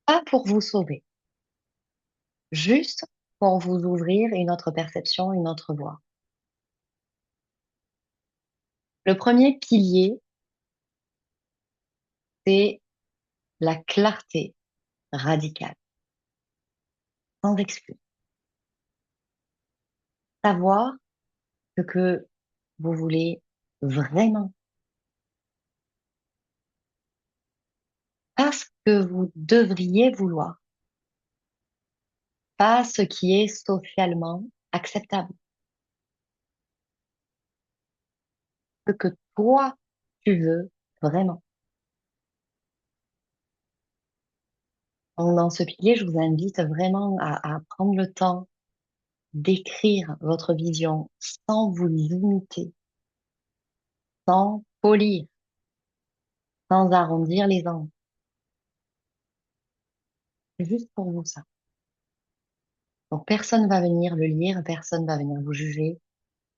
Pas pour vous sauver, juste pour vous ouvrir une autre perception, une autre voie. Le premier pilier, c'est la clarté radicale, sans excuse. Savoir ce que vous voulez vraiment, pas ce que vous devriez vouloir, pas ce qui est socialement acceptable, ce que toi tu veux vraiment. Donc, dans ce pilier, je vous invite vraiment à prendre le temps d'écrire votre vision sans vous limiter, sans polir, sans arrondir les angles. C'est juste pour vous ça. Donc personne va venir le lire, personne va venir vous juger.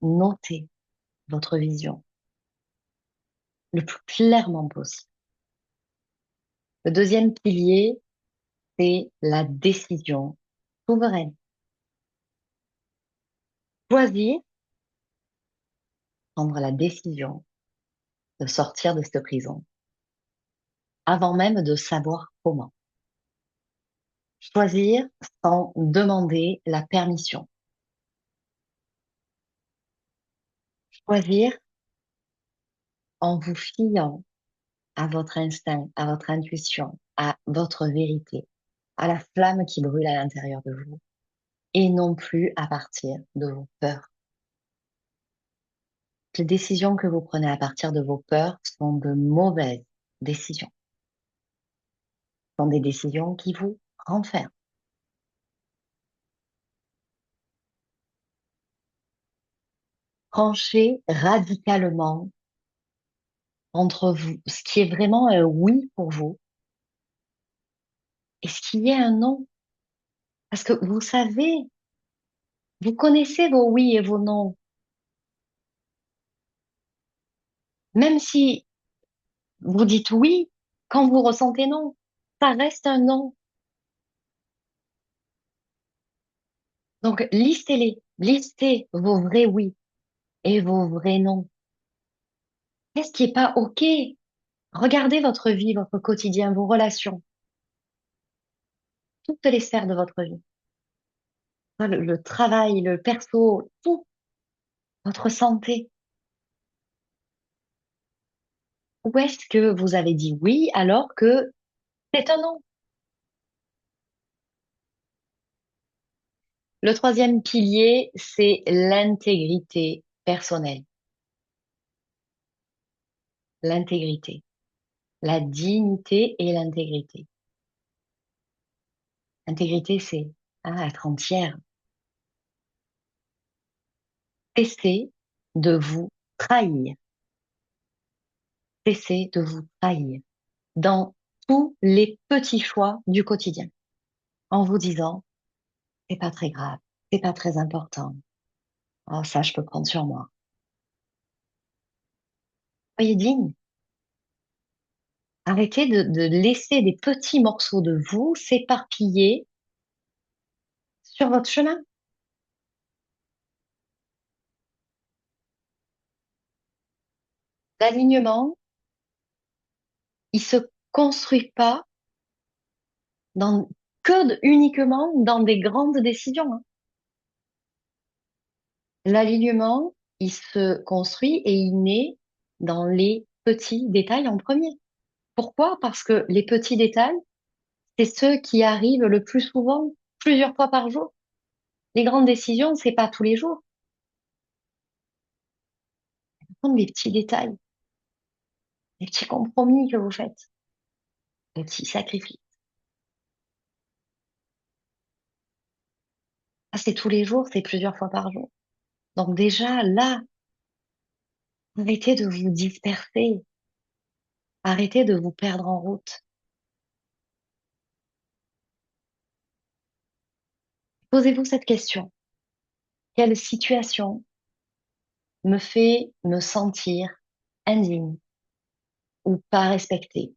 Notez votre vision le plus clairement possible. Le deuxième pilier, c'est la décision souveraine. Choisir, prendre la décision de sortir de cette prison avant même de savoir comment. Choisir sans demander la permission. Choisir en vous fiant à votre instinct, à votre intuition, à votre vérité, à la flamme qui brûle à l'intérieur de vous, et non plus à partir de vos peurs. Les décisions que vous prenez à partir de vos peurs sont de mauvaises décisions, sont des décisions qui vous renferment. Tranchez radicalement entre vous, ce qui est vraiment un oui pour vous et ce qui est un non. Parce que vous savez, vous connaissez vos oui et vos non. Même si vous dites oui quand vous ressentez non, ça reste un non. Donc, listez-les, listez vos vrais oui et vos vrais non. Qu'est-ce qui est pas OK? Regardez votre vie, votre quotidien, vos relations, toutes les sphères de votre vie. Le travail, le perso, tout, votre santé. Ou est-ce que vous avez dit oui alors que c'est un non? Le troisième pilier, c'est l'intégrité personnelle. L'intégrité. La dignité et l'intégrité. L'intégrité, c'est être entière. Cessez de vous trahir. Cessez de vous trahir dans tous les petits choix du quotidien en vous disant, c'est pas très grave, c'est pas très important. Oh, ça, je peux prendre sur moi. Soyez digne. Arrêtez de laisser des petits morceaux de vous s'éparpiller sur votre chemin. L'alignement, il se construit pas dans, uniquement dans des grandes décisions, hein. L'alignement, il se construit et il naît dans les petits détails en premier. Pourquoi? Parce que les petits détails, c'est ceux qui arrivent le plus souvent, plusieurs fois par jour. Les grandes décisions, c'est pas tous les jours. Ce sont les petits détails, les petits compromis que vous faites, les petits sacrifices. Ça, c'est tous les jours, c'est plusieurs fois par jour. Donc déjà, là, arrêtez de vous disperser, arrêtez de vous perdre en route. Posez-vous cette question. Quelle situation me fait me sentir indigne ou pas respectée?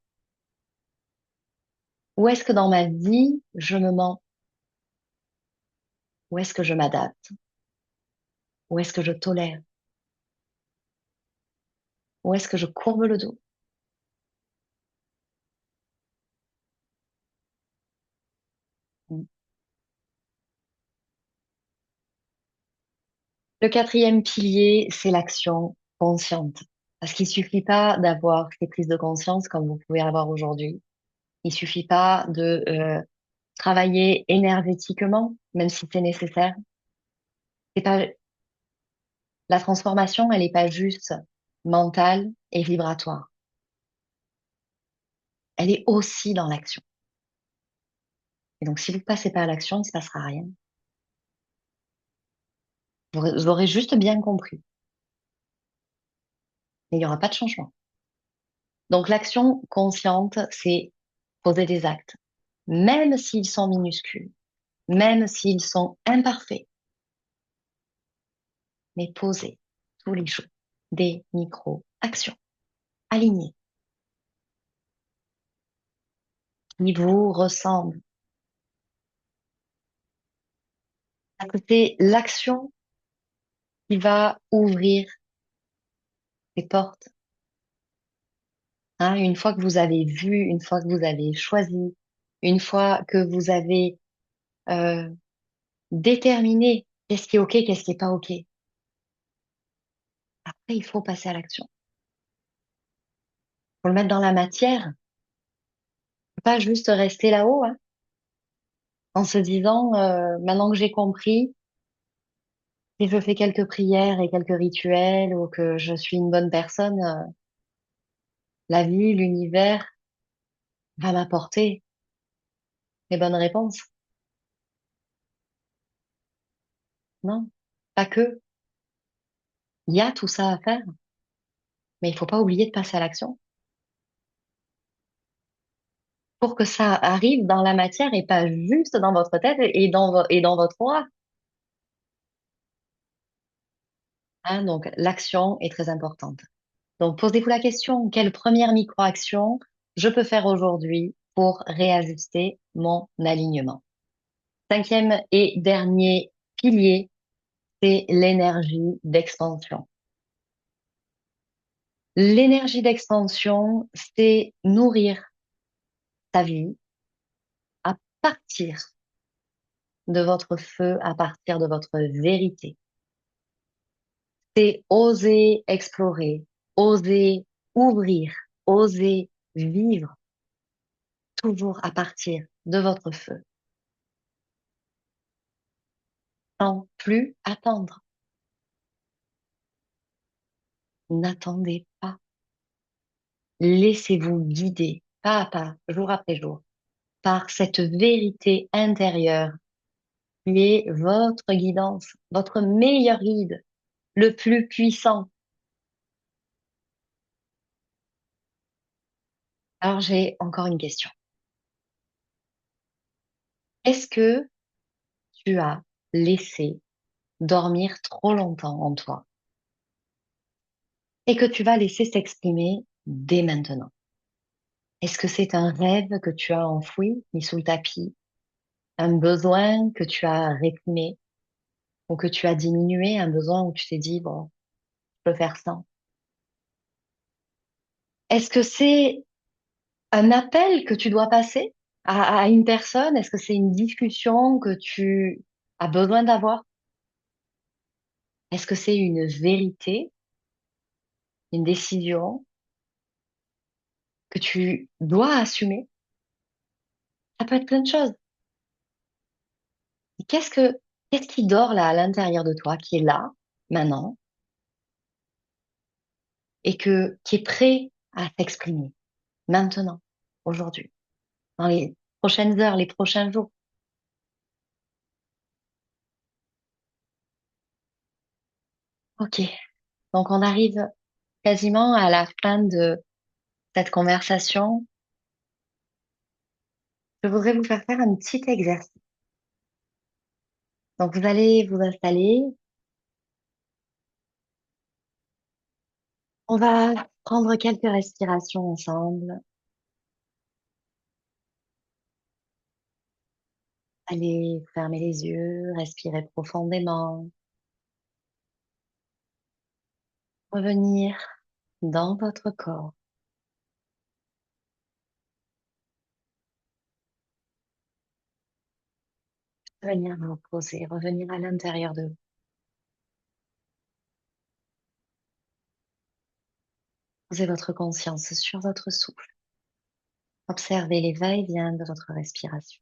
Où est-ce que dans ma vie, je me mens? Où est-ce que je m'adapte? Où est-ce que je tolère? Où est-ce que je courbe le dos? Le quatrième pilier, c'est l'action consciente. Parce qu'il suffit pas d'avoir ces prises de conscience comme vous pouvez avoir aujourd'hui. Il suffit pas de travailler énergétiquement, même si c'est nécessaire. C'est pas, la transformation, elle n'est pas juste mentale et vibratoire. Elle est aussi dans l'action. Et donc, si vous passez pas à l'action, il ne se passera rien. Vous aurez juste bien compris. Mais il n'y aura pas de changement. Donc, l'action consciente, c'est poser des actes, même s'ils sont minuscules, même s'ils sont imparfaits, mais poser tous les jours des micro-actions alignées qui vous ressemblent. Parce que c'est l'action qui va ouvrir les portes. Hein, une fois que vous avez vu, une fois que vous avez choisi, une fois que vous avez euh, déterminé qu'est-ce qui est OK, qu'est-ce qui est pas OK, après, il faut passer à l'action. Faut le mettre dans la matière, pas juste rester là-haut, hein, en se disant, maintenant que j'ai compris, si je fais quelques prières et quelques rituels ou que je suis une bonne personne, la vie, l'univers va m'apporter les bonnes réponses. Non, pas que. Il y a tout ça à faire, mais il faut pas oublier de passer à l'action pour que ça arrive dans la matière et pas juste dans votre tête et et dans votre aura. Hein, donc, l'action est très importante. Donc, posez-vous la question, quelle première micro-action je peux faire aujourd'hui pour réajuster mon alignement? Cinquième et dernier pilier, c'est l'énergie d'expansion. L'énergie d'expansion, c'est nourrir ta vie à partir de votre feu, à partir de votre vérité. C'est oser explorer, oser ouvrir, osez vivre toujours à partir de votre feu, sans plus attendre. N'attendez pas. Laissez-vous guider pas à pas, jour après jour, par cette vérité intérieure qui est votre guidance, votre meilleur guide, le plus puissant. Alors j'ai encore une question. Est-ce que tu as laissé dormir trop longtemps en toi et que tu vas laisser s'exprimer dès maintenant? Est-ce que c'est un rêve que tu as enfoui, mis sous le tapis, un besoin que tu as réprimé ou que tu as diminué, un besoin où tu t'es dit, bon, je peux faire sans? Est-ce que c'est un appel que tu dois passer à une personne? Est-ce que c'est une discussion que tu as besoin d'avoir? Est-ce que c'est une vérité, une décision que tu dois assumer? Ça peut être plein de choses. Qu'est-ce que, qu'est-ce qui dort là à l'intérieur de toi, qui est là, maintenant, et qui est prêt à s'exprimer, maintenant, aujourd'hui, dans les prochaines heures, les prochains jours? Ok. Donc, on arrive quasiment à la fin de cette conversation. Je voudrais vous faire faire un petit exercice. Donc, vous allez vous installer. On va prendre quelques respirations ensemble. Allez fermer les yeux, respirer profondément, revenir dans votre corps, venir vous poser, revenir à l'intérieur de vous. Posez votre conscience sur votre souffle. Observez les va-et-vient de votre respiration.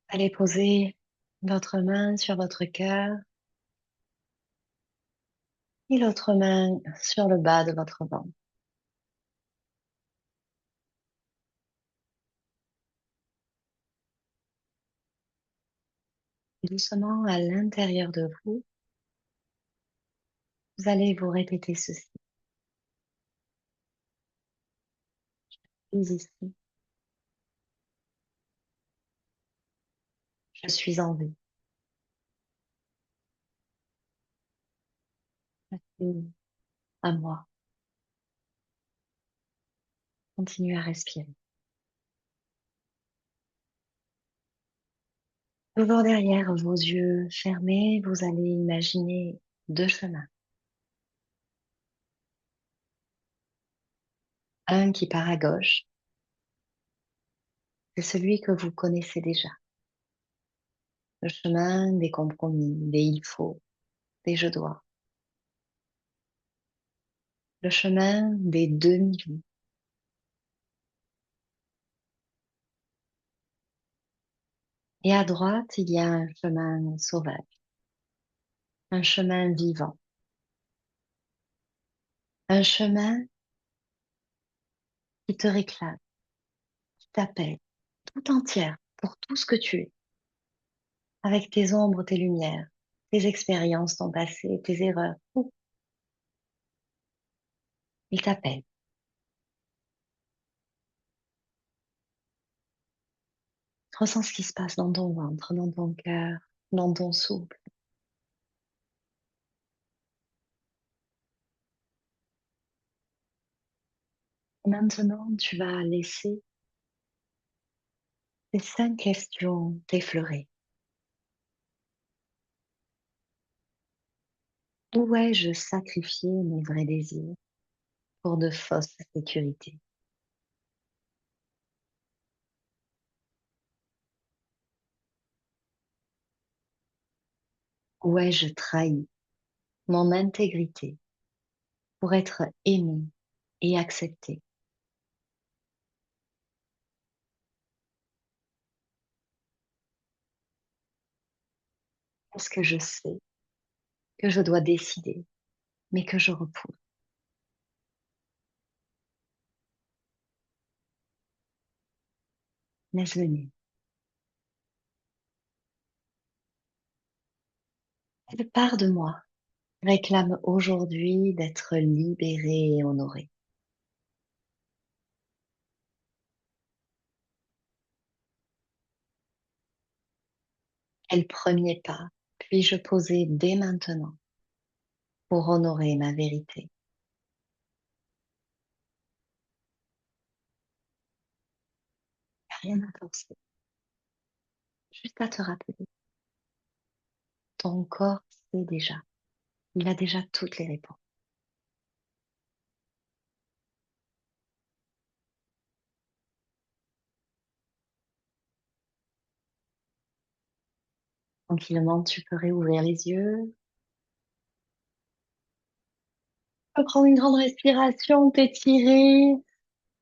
Allez poser votre main sur votre cœur et l'autre main sur le bas de votre ventre. Doucement à l'intérieur de vous, vous allez vous répéter ceci. Je suis ici, je suis en vie. Merci à moi. Continuez à respirer. Toujours derrière vos yeux fermés, vous allez imaginer deux chemins. Un qui part à gauche, c'est celui que vous connaissez déjà. Le chemin des compromis, des il faut, des je dois. Le chemin des demi-vies. Et à droite, il y a un chemin sauvage, un chemin vivant, un chemin qui te réclame, qui t'appelle tout entière pour tout ce que tu es, avec tes ombres, tes lumières, tes expériences, ton passé, tes erreurs. Tout. Il t'appelle. Ressens ce qui se passe dans ton ventre, dans ton cœur, dans ton souffle. Maintenant, tu vas laisser ces 5 questions t'effleurer. Où ai-je sacrifié mes vrais désirs pour de fausses sécurités? Où ai-je trahi mon intégrité pour être aimée et acceptée? Est-ce que je sais que je dois décider, mais que je repousse? Laisse venir. Quelle part de moi réclame aujourd'hui d'être libérée et honorée? Quel premier pas puis-je poser dès maintenant pour honorer ma vérité? Rien à forcer, juste à te rappeler. Ton corps sait déjà. Il a déjà toutes les réponses. Tranquillement, tu peux réouvrir les yeux. Tu peux prendre une grande respiration, t'étirer,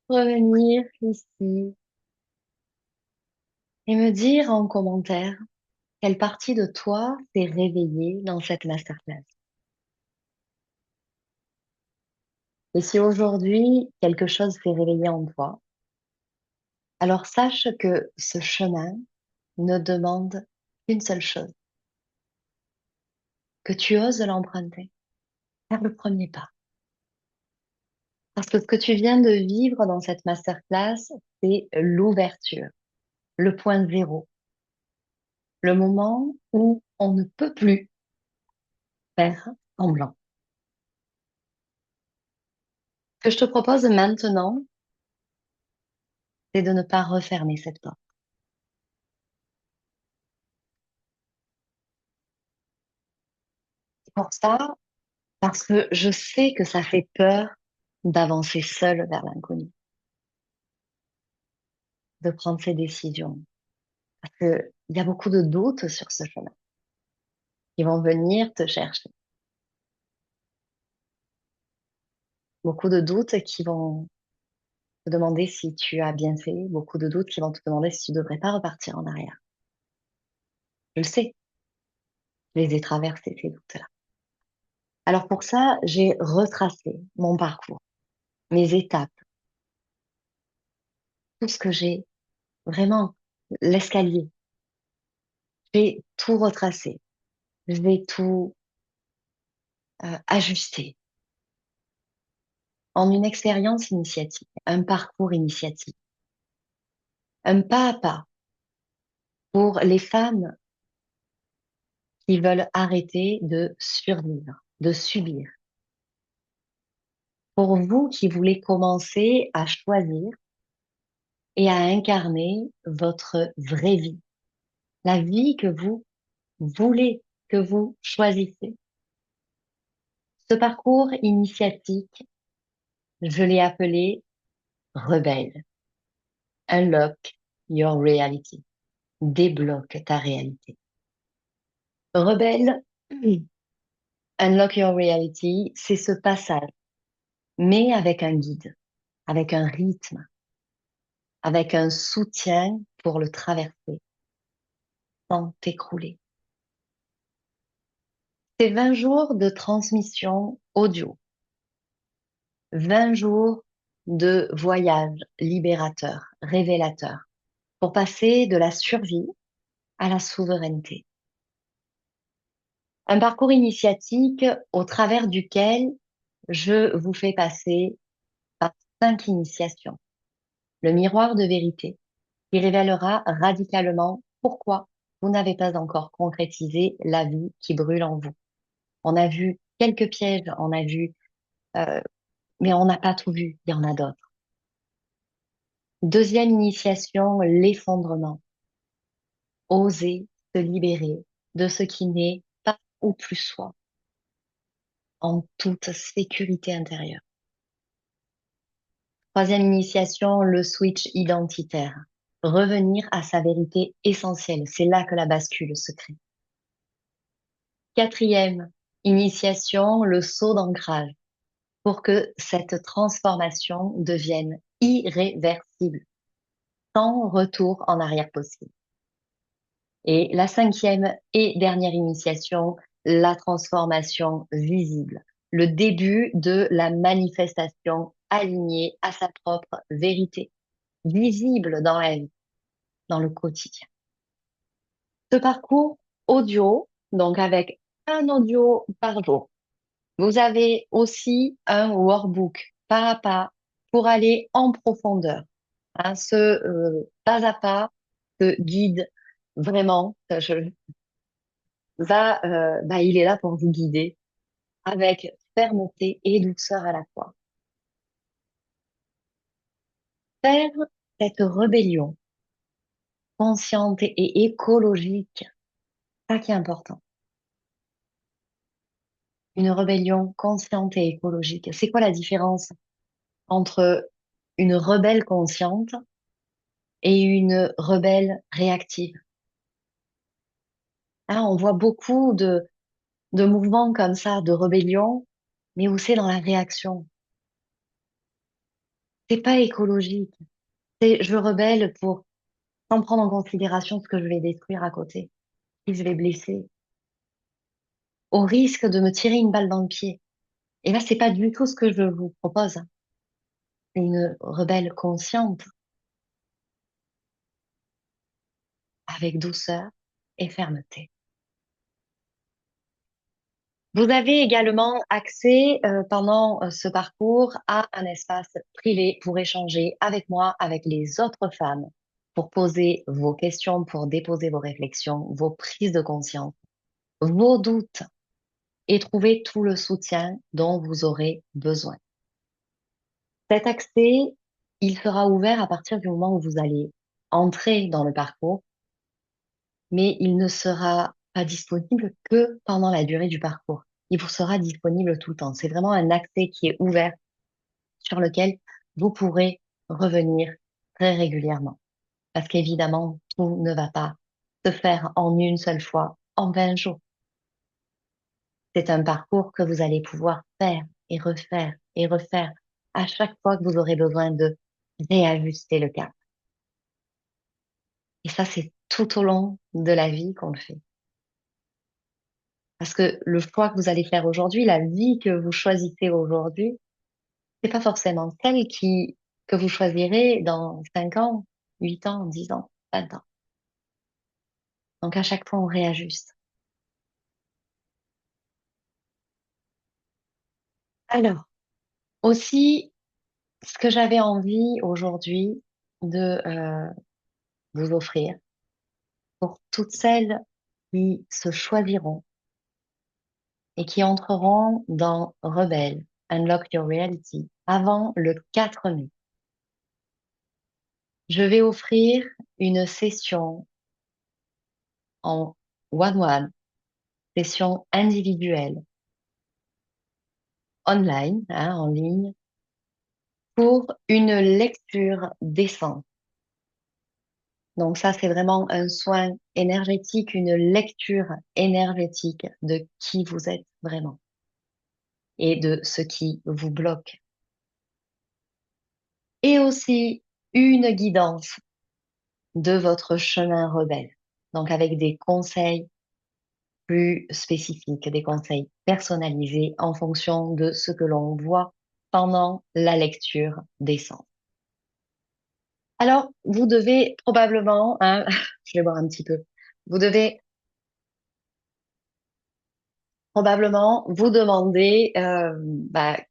revenir ici et me dire en commentaire quelle partie de toi s'est réveillée dans cette masterclass. Et si aujourd'hui quelque chose s'est réveillé en toi, alors sache que ce chemin ne demande qu'une seule chose, que tu oses l'emprunter, faire le premier pas. Parce que ce que tu viens de vivre dans cette masterclass, c'est l'ouverture, le point zéro, le moment où on ne peut plus faire semblant. Ce que je te propose maintenant, c'est de ne pas refermer cette porte. Pour ça, parce que je sais que ça fait peur d'avancer seul vers l'inconnu, de prendre ses décisions. Parce que il y a beaucoup de doutes sur ce chemin qui vont venir te chercher. Beaucoup de doutes qui vont te demander si tu as bien fait, beaucoup de doutes qui vont te demander si tu devrais pas repartir en arrière. Je le sais, je les ai traversés, ces doutes-là. Alors pour ça, j'ai retracé mon parcours, mes étapes, tout ce que j'ai, vraiment, l'escalier. J'ai tout retracé, j'ai tout ajusté en une expérience initiatique, un parcours initiatique, un pas à pas pour les femmes qui veulent arrêter de survivre, de subir. Pour vous qui voulez commencer à choisir et à incarner votre vraie vie, la vie que vous voulez, que vous choisissez. Ce parcours initiatique, je l'ai appelé Rebelle. Unlock your reality. Débloque ta réalité. Rebelle, Unlock your reality, c'est ce passage, mais avec un guide, avec un rythme, avec un soutien pour le traverser sans t'écrouler. C'est 20 jours de transmission audio, 20 jours de voyage libérateur, révélateur, pour passer de la survie à la souveraineté. Un parcours initiatique au travers duquel je vous fais passer par 5 initiations. Le miroir de vérité qui révélera radicalement pourquoi vous n'avez pas encore concrétisé la vie qui brûle en vous. On a vu quelques pièges, on a vu, euh, mais on n'a pas tout vu, il y en a d'autres. Deuxième initiation, l'effondrement. Oser se libérer de ce qui n'est pas ou plus soi, en toute sécurité intérieure. Troisième initiation, le switch identitaire. Revenir à sa vérité essentielle. C'est là que la bascule se crée. Quatrième initiation, le saut d'ancrage pour que cette transformation devienne irréversible, sans retour en arrière possible. Et la cinquième et dernière initiation, la transformation visible, le début de la manifestation alignée à sa propre vérité, visible dans la vie, dans le quotidien. Ce parcours audio, donc avec un audio par jour. Vous avez aussi un workbook pas à pas pour aller en profondeur. Hein, ce pas à pas te guide vraiment. Il est là pour vous guider avec fermeté et douceur à la fois. Faire cette rébellion consciente et écologique, ça qui est important. Une rébellion consciente et écologique. C'est quoi la différence entre une rebelle consciente et une rebelle réactive? Hein, on voit beaucoup de mouvements comme ça, de rébellion, mais où c'est dans la réaction. C'est pas écologique. C'est je rebelle pour sans prendre en considération ce que je vais détruire à côté, qui je vais blesser, au risque de me tirer une balle dans le pied. Et là, c'est pas du tout ce que je vous propose. C'est une rebelle consciente, avec douceur et fermeté. Vous avez également accès pendant ce parcours à un espace privé pour échanger avec moi, avec les autres femmes, pour poser vos questions, pour déposer vos réflexions, vos prises de conscience, vos doutes et trouver tout le soutien dont vous aurez besoin. Cet accès, il sera ouvert à partir du moment où vous allez entrer dans le parcours, mais il ne sera pas disponible que pendant la durée du parcours. Il vous sera disponible tout le temps. C'est vraiment un accès qui est ouvert sur lequel vous pourrez revenir très régulièrement. Parce qu'évidemment, tout ne va pas se faire en une seule fois, en 20 jours. C'est un parcours que vous allez pouvoir faire et refaire à chaque fois que vous aurez besoin de réajuster le cap. Et ça, c'est tout au long de la vie qu'on le fait. Parce que le choix que vous allez faire aujourd'hui, la vie que vous choisissez aujourd'hui, c'est pas forcément celle que vous choisirez dans 5 ans, 8 ans, 10 ans, 20 ans. Donc à chaque fois, on réajuste. Alors, aussi, ce que j'avais envie aujourd'hui de vous offrir pour toutes celles qui se choisiront et qui entreront dans Rebelle, Unlock Your Reality avant le 4 mai. Je vais offrir une session en one-one, session individuelle, online, hein, en ligne, pour une lecture d'essence. Donc ça, c'est vraiment un soin énergétique, une lecture énergétique de qui vous êtes vraiment et de ce qui vous bloque. Et aussi une guidance de votre chemin rebelle. Donc avec des conseils plus spécifiques, des conseils personnalisés en fonction de ce que l'on voit pendant la lecture des sens. Alors, vous devez probablement, hein, je vais boire un petit peu, vous devez probablement vous demander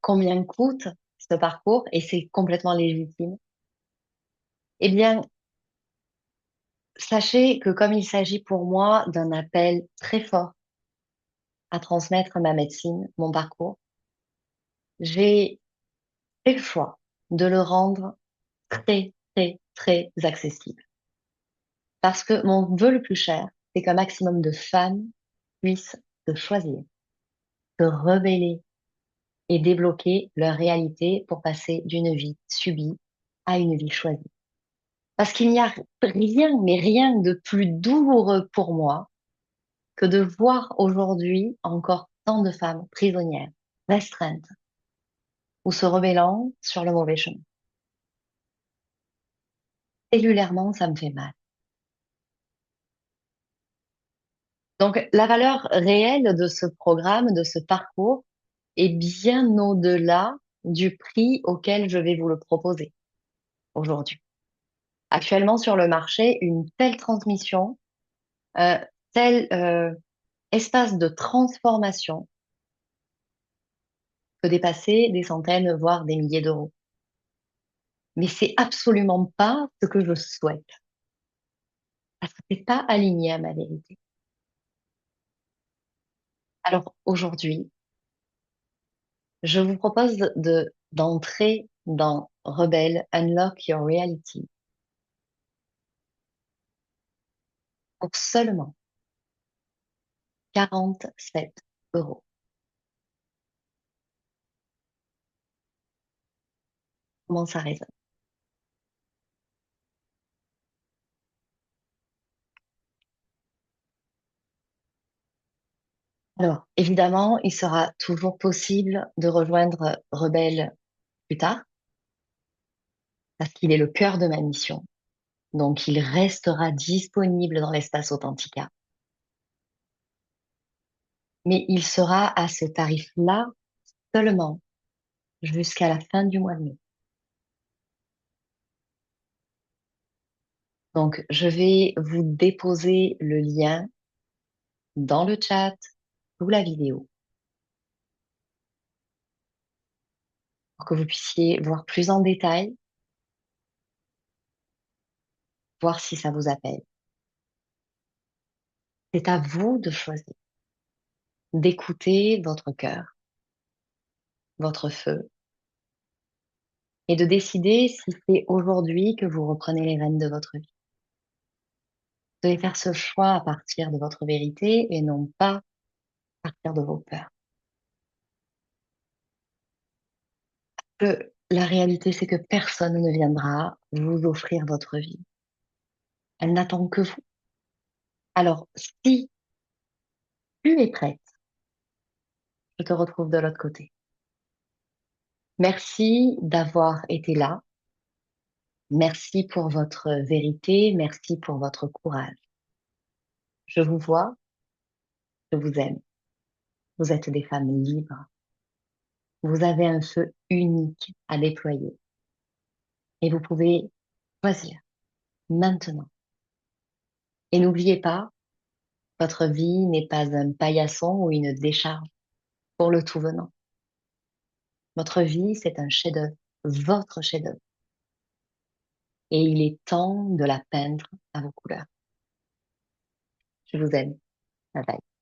combien coûte ce parcours, et c'est complètement légitime. Eh bien, sachez que comme il s'agit pour moi d'un appel très fort à transmettre ma médecine, mon parcours, j'ai fait le choix de le rendre très, très, très accessible. Parce que mon vœu le plus cher, c'est qu'un maximum de femmes puissent se choisir, se rebeller et débloquer leur réalité pour passer d'une vie subie à une vie choisie. Parce qu'il n'y a rien, mais rien de plus douloureux pour moi que de voir aujourd'hui encore tant de femmes prisonnières, restreintes ou se rebellant sur le mauvais chemin. Cellulairement, ça me fait mal. Donc, la valeur réelle de ce programme, de ce parcours, est bien au-delà du prix auquel je vais vous le proposer aujourd'hui. Actuellement, sur le marché, une telle transmission, euh, tel espace de transformation peut dépasser des centaines, voire des milliers d'euros. Mais c'est absolument pas ce que je souhaite, parce que c'est pas aligné à ma vérité. Alors aujourd'hui, je vous propose d'entrer dans Rebelle Unlock Your Reality pour seulement 47 euros. Comment ça résonne? Alors, évidemment, il sera toujours possible de rejoindre Rebelle plus tard, parce qu'il est le cœur de ma mission. Donc, il restera disponible dans l'espace Authentica. Mais il sera à ce tarif-là seulement jusqu'à la fin du mois de mai. Donc, je vais vous déposer le lien dans le chat sous la vidéo pour que vous puissiez voir plus en détail, voir si ça vous appelle. C'est à vous de choisir, d'écouter votre cœur, votre feu, et de décider si c'est aujourd'hui que vous reprenez les rênes de votre vie. Vous devez faire ce choix à partir de votre vérité et non pas à partir de vos peurs. La réalité, c'est que personne ne viendra vous offrir votre vie. Elle n'attend que vous. Alors, si tu es prête, je te retrouve de l'autre côté. Merci d'avoir été là. Merci pour votre vérité. Merci pour votre courage. Je vous vois, je vous aime. Vous êtes des femmes libres. Vous avez un feu unique à déployer et vous pouvez choisir maintenant. Et n'oubliez pas, votre vie n'est pas un paillasson ou une décharge pour le tout venant. Votre vie, c'est un chef-d'œuvre, votre chef-d'œuvre. Et il est temps de la peindre à vos couleurs. Je vous aime. Bye bye.